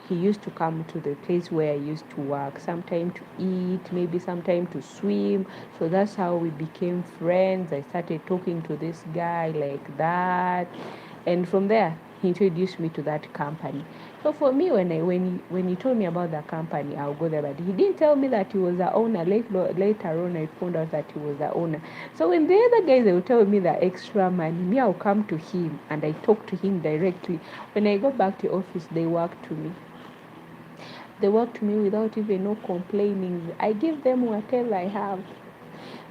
he used to come to the place where I used to work, sometime to eat, maybe sometime to swim. So that's how we became friends. I started talking to this guy like that. And from there, he introduced me to that company. So for me, when he told me about the company, I'll go there. But he didn't tell me that he was the owner. Later on, I found out that he was the owner. So when the other guys, they will tell me the extra money, me, I'll come to him and I talk to him directly. When I go back to office, they work to me. They work to me without even no complaining. I give them whatever I have.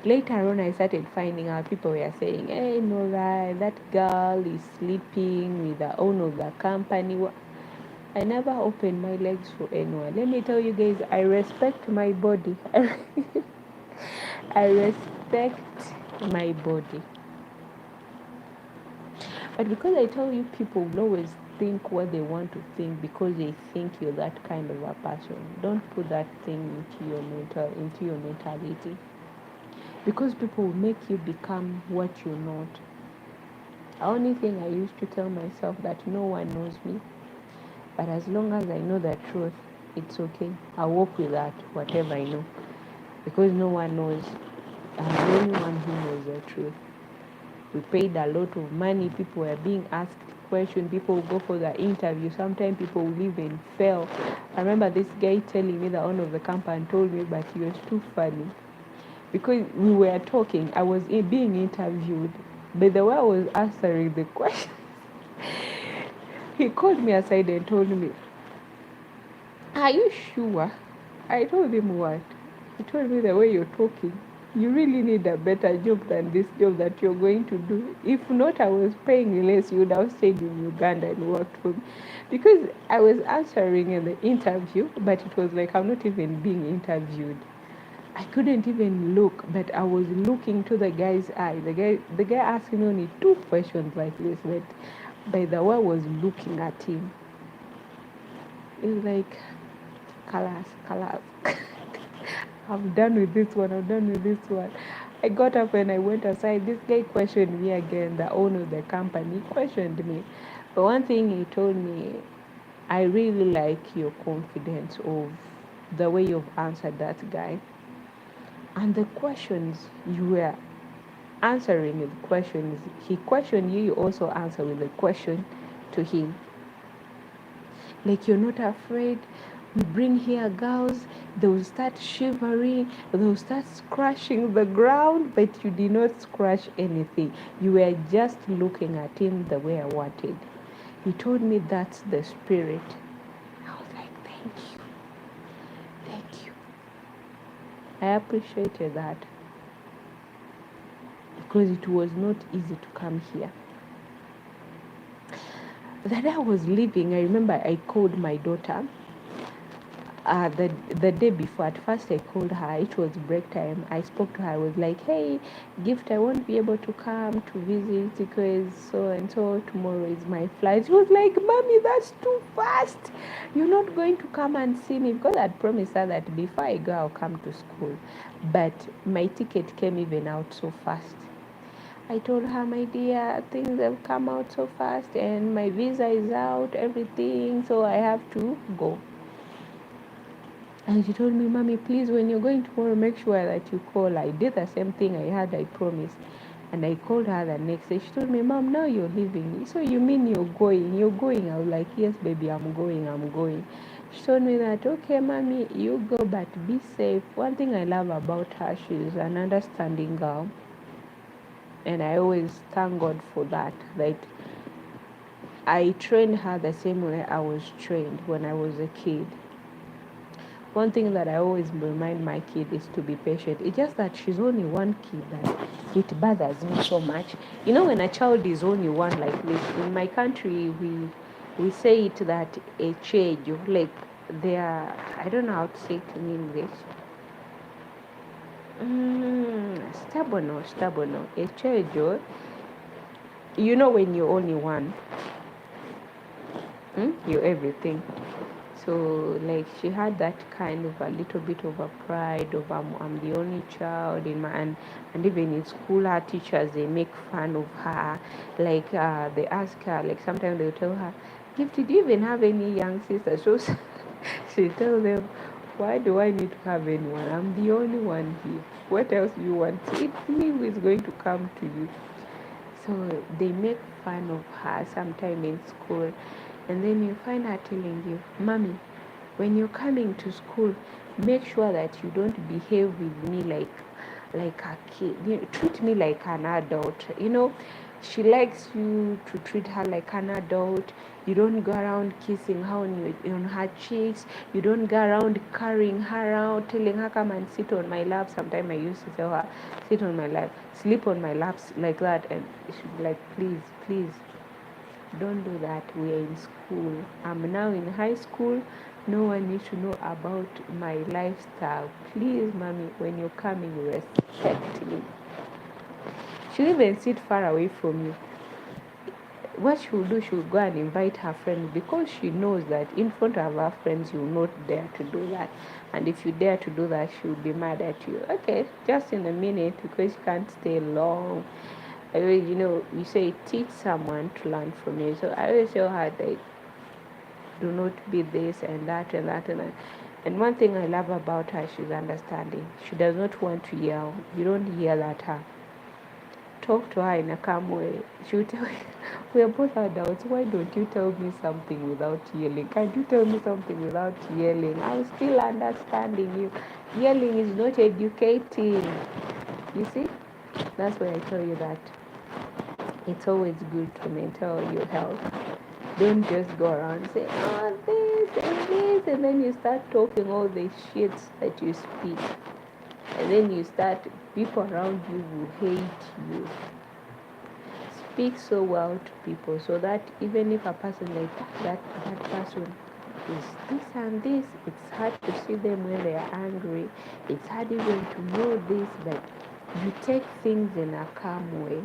Later on, I started finding out people were saying, hey, Norah, that girl is sleeping with the owner of the company. I never opened my legs for anyone. Let me tell you guys, I respect my body. I respect my body. But because I tell you, people will always think what they want to think because they think you're that kind of a person. Don't put that thing into your mentality. Because people will make you become what you're not. The only thing I used to tell myself that no one knows me. But as long as I know the truth, it's okay. I'll work with that, whatever I know. Because no one knows. I'm the only one who knows the truth. We paid a lot of money. People were being asked questions. People will go for the interview. Sometimes people will even fail. I remember this guy telling me, the owner of the company told me, but he was too funny. Because we were talking, I was being interviewed. But the way I was answering the question, he called me aside and told me, are you sure? I told him what? He told me the way you're talking, you really need a better job than this job that you're going to do. If not, I was paying less, you would have stayed in Uganda and worked for me. Because I was answering in the interview, but it was like I'm not even being interviewed. I couldn't even look, but I was looking to the guy's eye. The guy asked me only 2 questions like this, but by the way I was looking at him, it was like, Kalas. I'm done with this one. I got up and I went aside. This guy questioned me again, the owner of the company questioned me. But one thing he told me, I really like your confidence of the way you've answered that guy. And the questions you were answering with questions, he questioned you, you also answer with a question to him. Like you're not afraid. We bring here girls, they will start shivering, they will start scratching the ground, but you did not scratch anything. You were just looking at him the way I wanted. He told me that's the spirit. I was like, thank you. Thank you. I appreciated that. Because it was not easy to come here. The day I was leaving, I remember I called my daughter. The day before, at first I called her, it was break time. I spoke to her, I was like, hey, Gift, I won't be able to come to visit because so and so, tomorrow is my flight. She was like, Mommy, that's too fast. You're not going to come and see me, because I'd promised her that before I go, I'll come to school. But my ticket came even out so fast. I told her, my dear, things have come out so fast and my visa is out, everything, so I have to go. And she told me, Mommy, please, when you're going tomorrow, make sure that you call. I did the same thing I promised. And I called her the next day. She told me, Mom, now you're leaving. So you mean you're going? You're going? I was like, yes, baby, I'm going. She told me that, okay, Mommy, you go, but be safe. One thing I love about her, she's an understanding girl. And I always thank God for that. That I trained her the same way I was trained when I was a kid. One thing that I always remind my kid is to be patient. It's just that she's only one kid that it bothers me so much. You know, when a child is only one like this, in my country, we say it that a change, like they are, I don't know how to say it in English. Stubborn. A change, you know, when you're only one, you're everything. So, like, she had that kind of a little bit of a pride of I'm the only child in my and even in school, her teachers, they make fun of her. Like, they ask her, like, sometimes they'll tell her, Gift, did you even have any young sisters? So she tells them, why do I need to have anyone? I'm the only one here. What else do you want? It's me who is going to come to you. So they make fun of her sometime in school. And then you find her telling you, Mommy, when you're coming to school, make sure that you don't behave with me like a kid. Treat me like an adult. She likes you to treat her like an adult. You don't go around kissing her on her cheeks. You don't go around carrying her out, telling her, come and sit on my lap. Sometimes I used to tell her, sit on my lap, sleep on my laps like that. And she'd be like, please, please, don't do that. We are in school. I'm now in high school. No one needs to know about my lifestyle. Please, Mommy, when you're coming, respect me. She'll even sit far away from you. What she'll do, she'll go and invite her friends because she knows that in front of her friends, you will not dare to do that. And if you dare to do that, she'll be mad at you. Okay, just in a minute because she can't stay long. I always, you say teach someone to learn from you. So I always tell her that do not be this and that and that and that. And one thing I love about her, she's understanding. She does not want to yell. You don't yell at her. Talk to her in a calm way. She'll tell you, we are both adults. Why don't you tell me something without yelling? Can't you tell me something without yelling? I'm still understanding you. Yelling is not educating. You see? That's why I tell you that it's always good to maintain your health. Don't just go around and say, oh, this and this, and then you start talking all the shits that you speak. And then people around you will hate you. Speak so well to people so that even if a person like that person is this and this, it's hard to see them when they are angry. It's hard even to know this, but you take things in a calm way.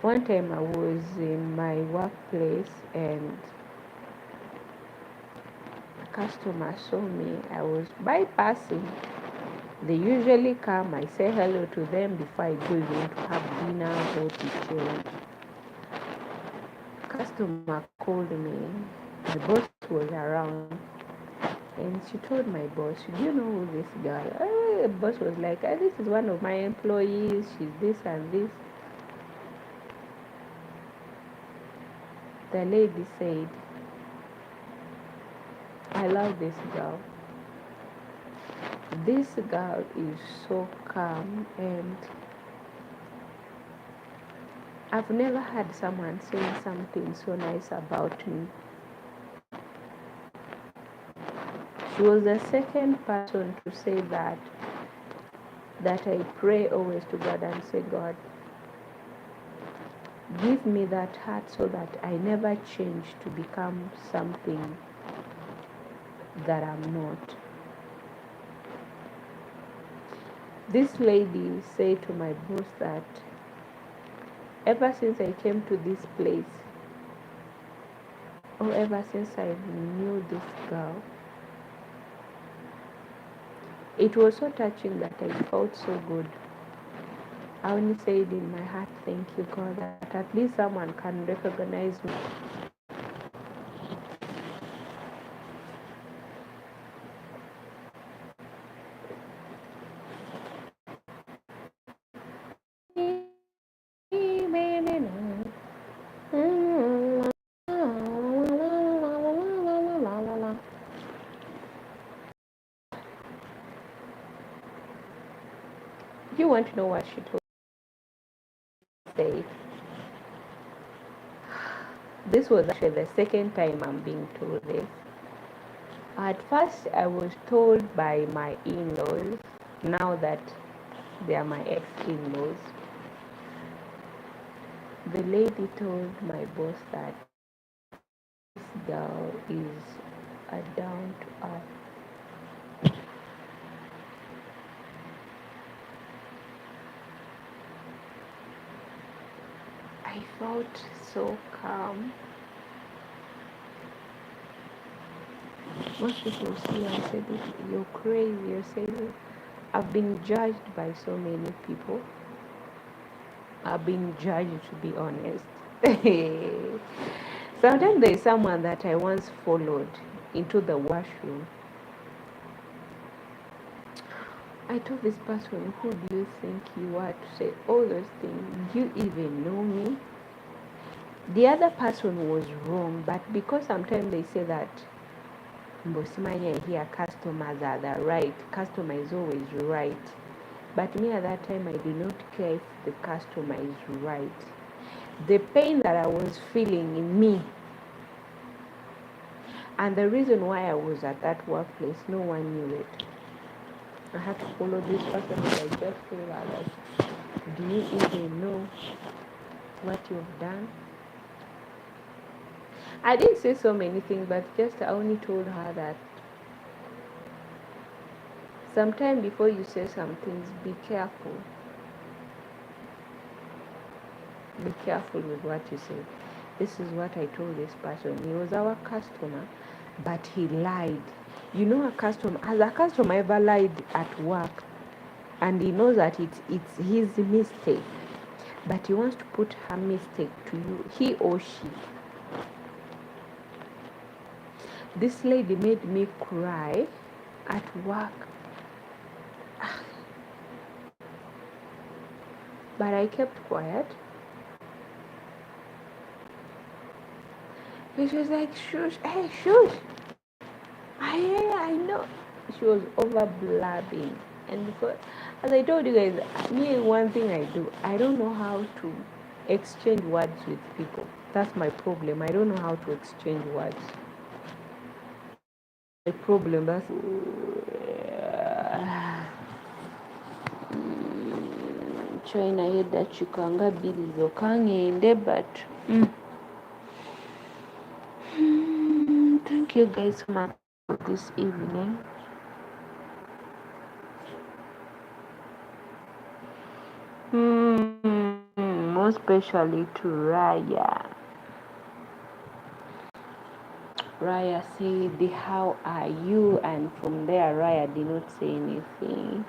One time I was in my workplace and a customer saw me. I was bypassing. They usually come, I say hello to them before I go even to have dinner or to change. Customer called me. My boss was around. And she told my boss, do you know who this girl? The boss was like, this is one of my employees. She's this and this. The lady said, I love this girl. This girl is so calm, and I've never had someone saying something so nice about me. She was the second person to say that I pray always to God and say, God, give me that heart so that I never change to become something that I'm not. This lady said to my boss that ever since I came to this place, or ever since I knew this girl, it was so touching that I felt so good. I only said in my heart, thank you, God, that at least someone can recognize me. You want to know what she told me? Say, this was actually the second time I'm being told this. At first, I was told by my in-laws, now that they are my ex-in-laws. The lady told my boss that this girl is a down-to-earth. I felt so calm. Most people see and say, you're crazy, you're saying. I've been judged by so many people. I've been judged, to be honest. Sometimes there is someone that I once followed into the washroom. I told this person, who do you think you are to say all those things? Do you even know me? The other person was wrong, but because sometimes they say that Mbosimanya here customers are the right, customer is always right. But me at that time I did not care if the customer is right. The pain that I was feeling in me and the reason why I was at that workplace, no one knew it. I had to follow this person and I just feel like, do you even know what you've done? I didn't say so many things, but just I only told her that sometime before you say some things, be careful. Be careful with what you say. This is what I told this person. He was our customer, but he lied. You know, has a customer ever lied at work? And he knows that it's his mistake, but he wants to put her mistake to you, he or she. This lady made me cry at work. But I kept quiet. She was like, shush, hey, shush. I know. She was over blabbing. And because, as I told you guys, me, one thing I do, I don't know how to exchange words with people. That's my problem. I don't know how to exchange words. The problem, that's China yedda chikanga bili zokangende, but thank you guys so much for this evening. Most especially to Raya. Raya said, how are you? And from there, Raya did not say anything.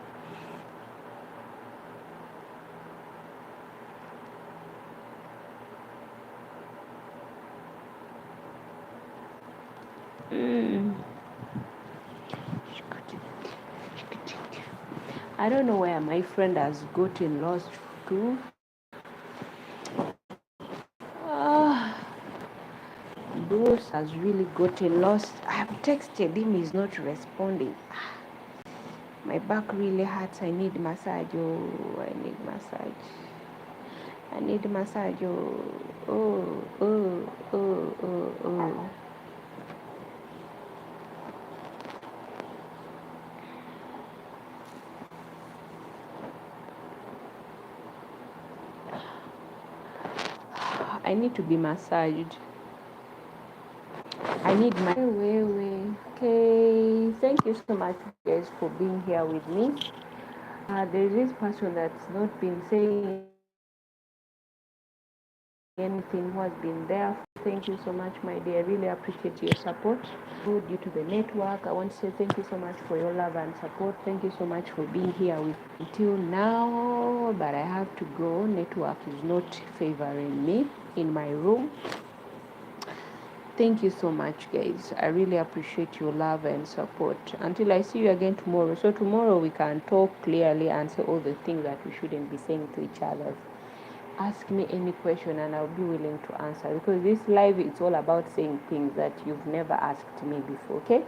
I don't know where my friend has gotten lost to. Bruce has really gotten lost. I've texted him, he's not responding. My back really hurts. I need massage. Oh, I need massage. I need massage. Oh. I need to be massaged. I need my way. Okay, thank you so much guys for being here with me. There's this person that's not been saying anything who has been there. Thank you so much, my dear. I really appreciate your support. Due to the network, I want to say thank you so much for your love and support. Thank you so much for being here with me until now, but I have to go. Network is not favoring me in my room. Thank you so much, guys. I really appreciate your love and support. Until I see you again tomorrow. So tomorrow we can talk clearly and say all the things that we shouldn't be saying to each other. Ask me any question and I'll be willing to answer, because this live, it's all about saying things that you've never asked me before, okay?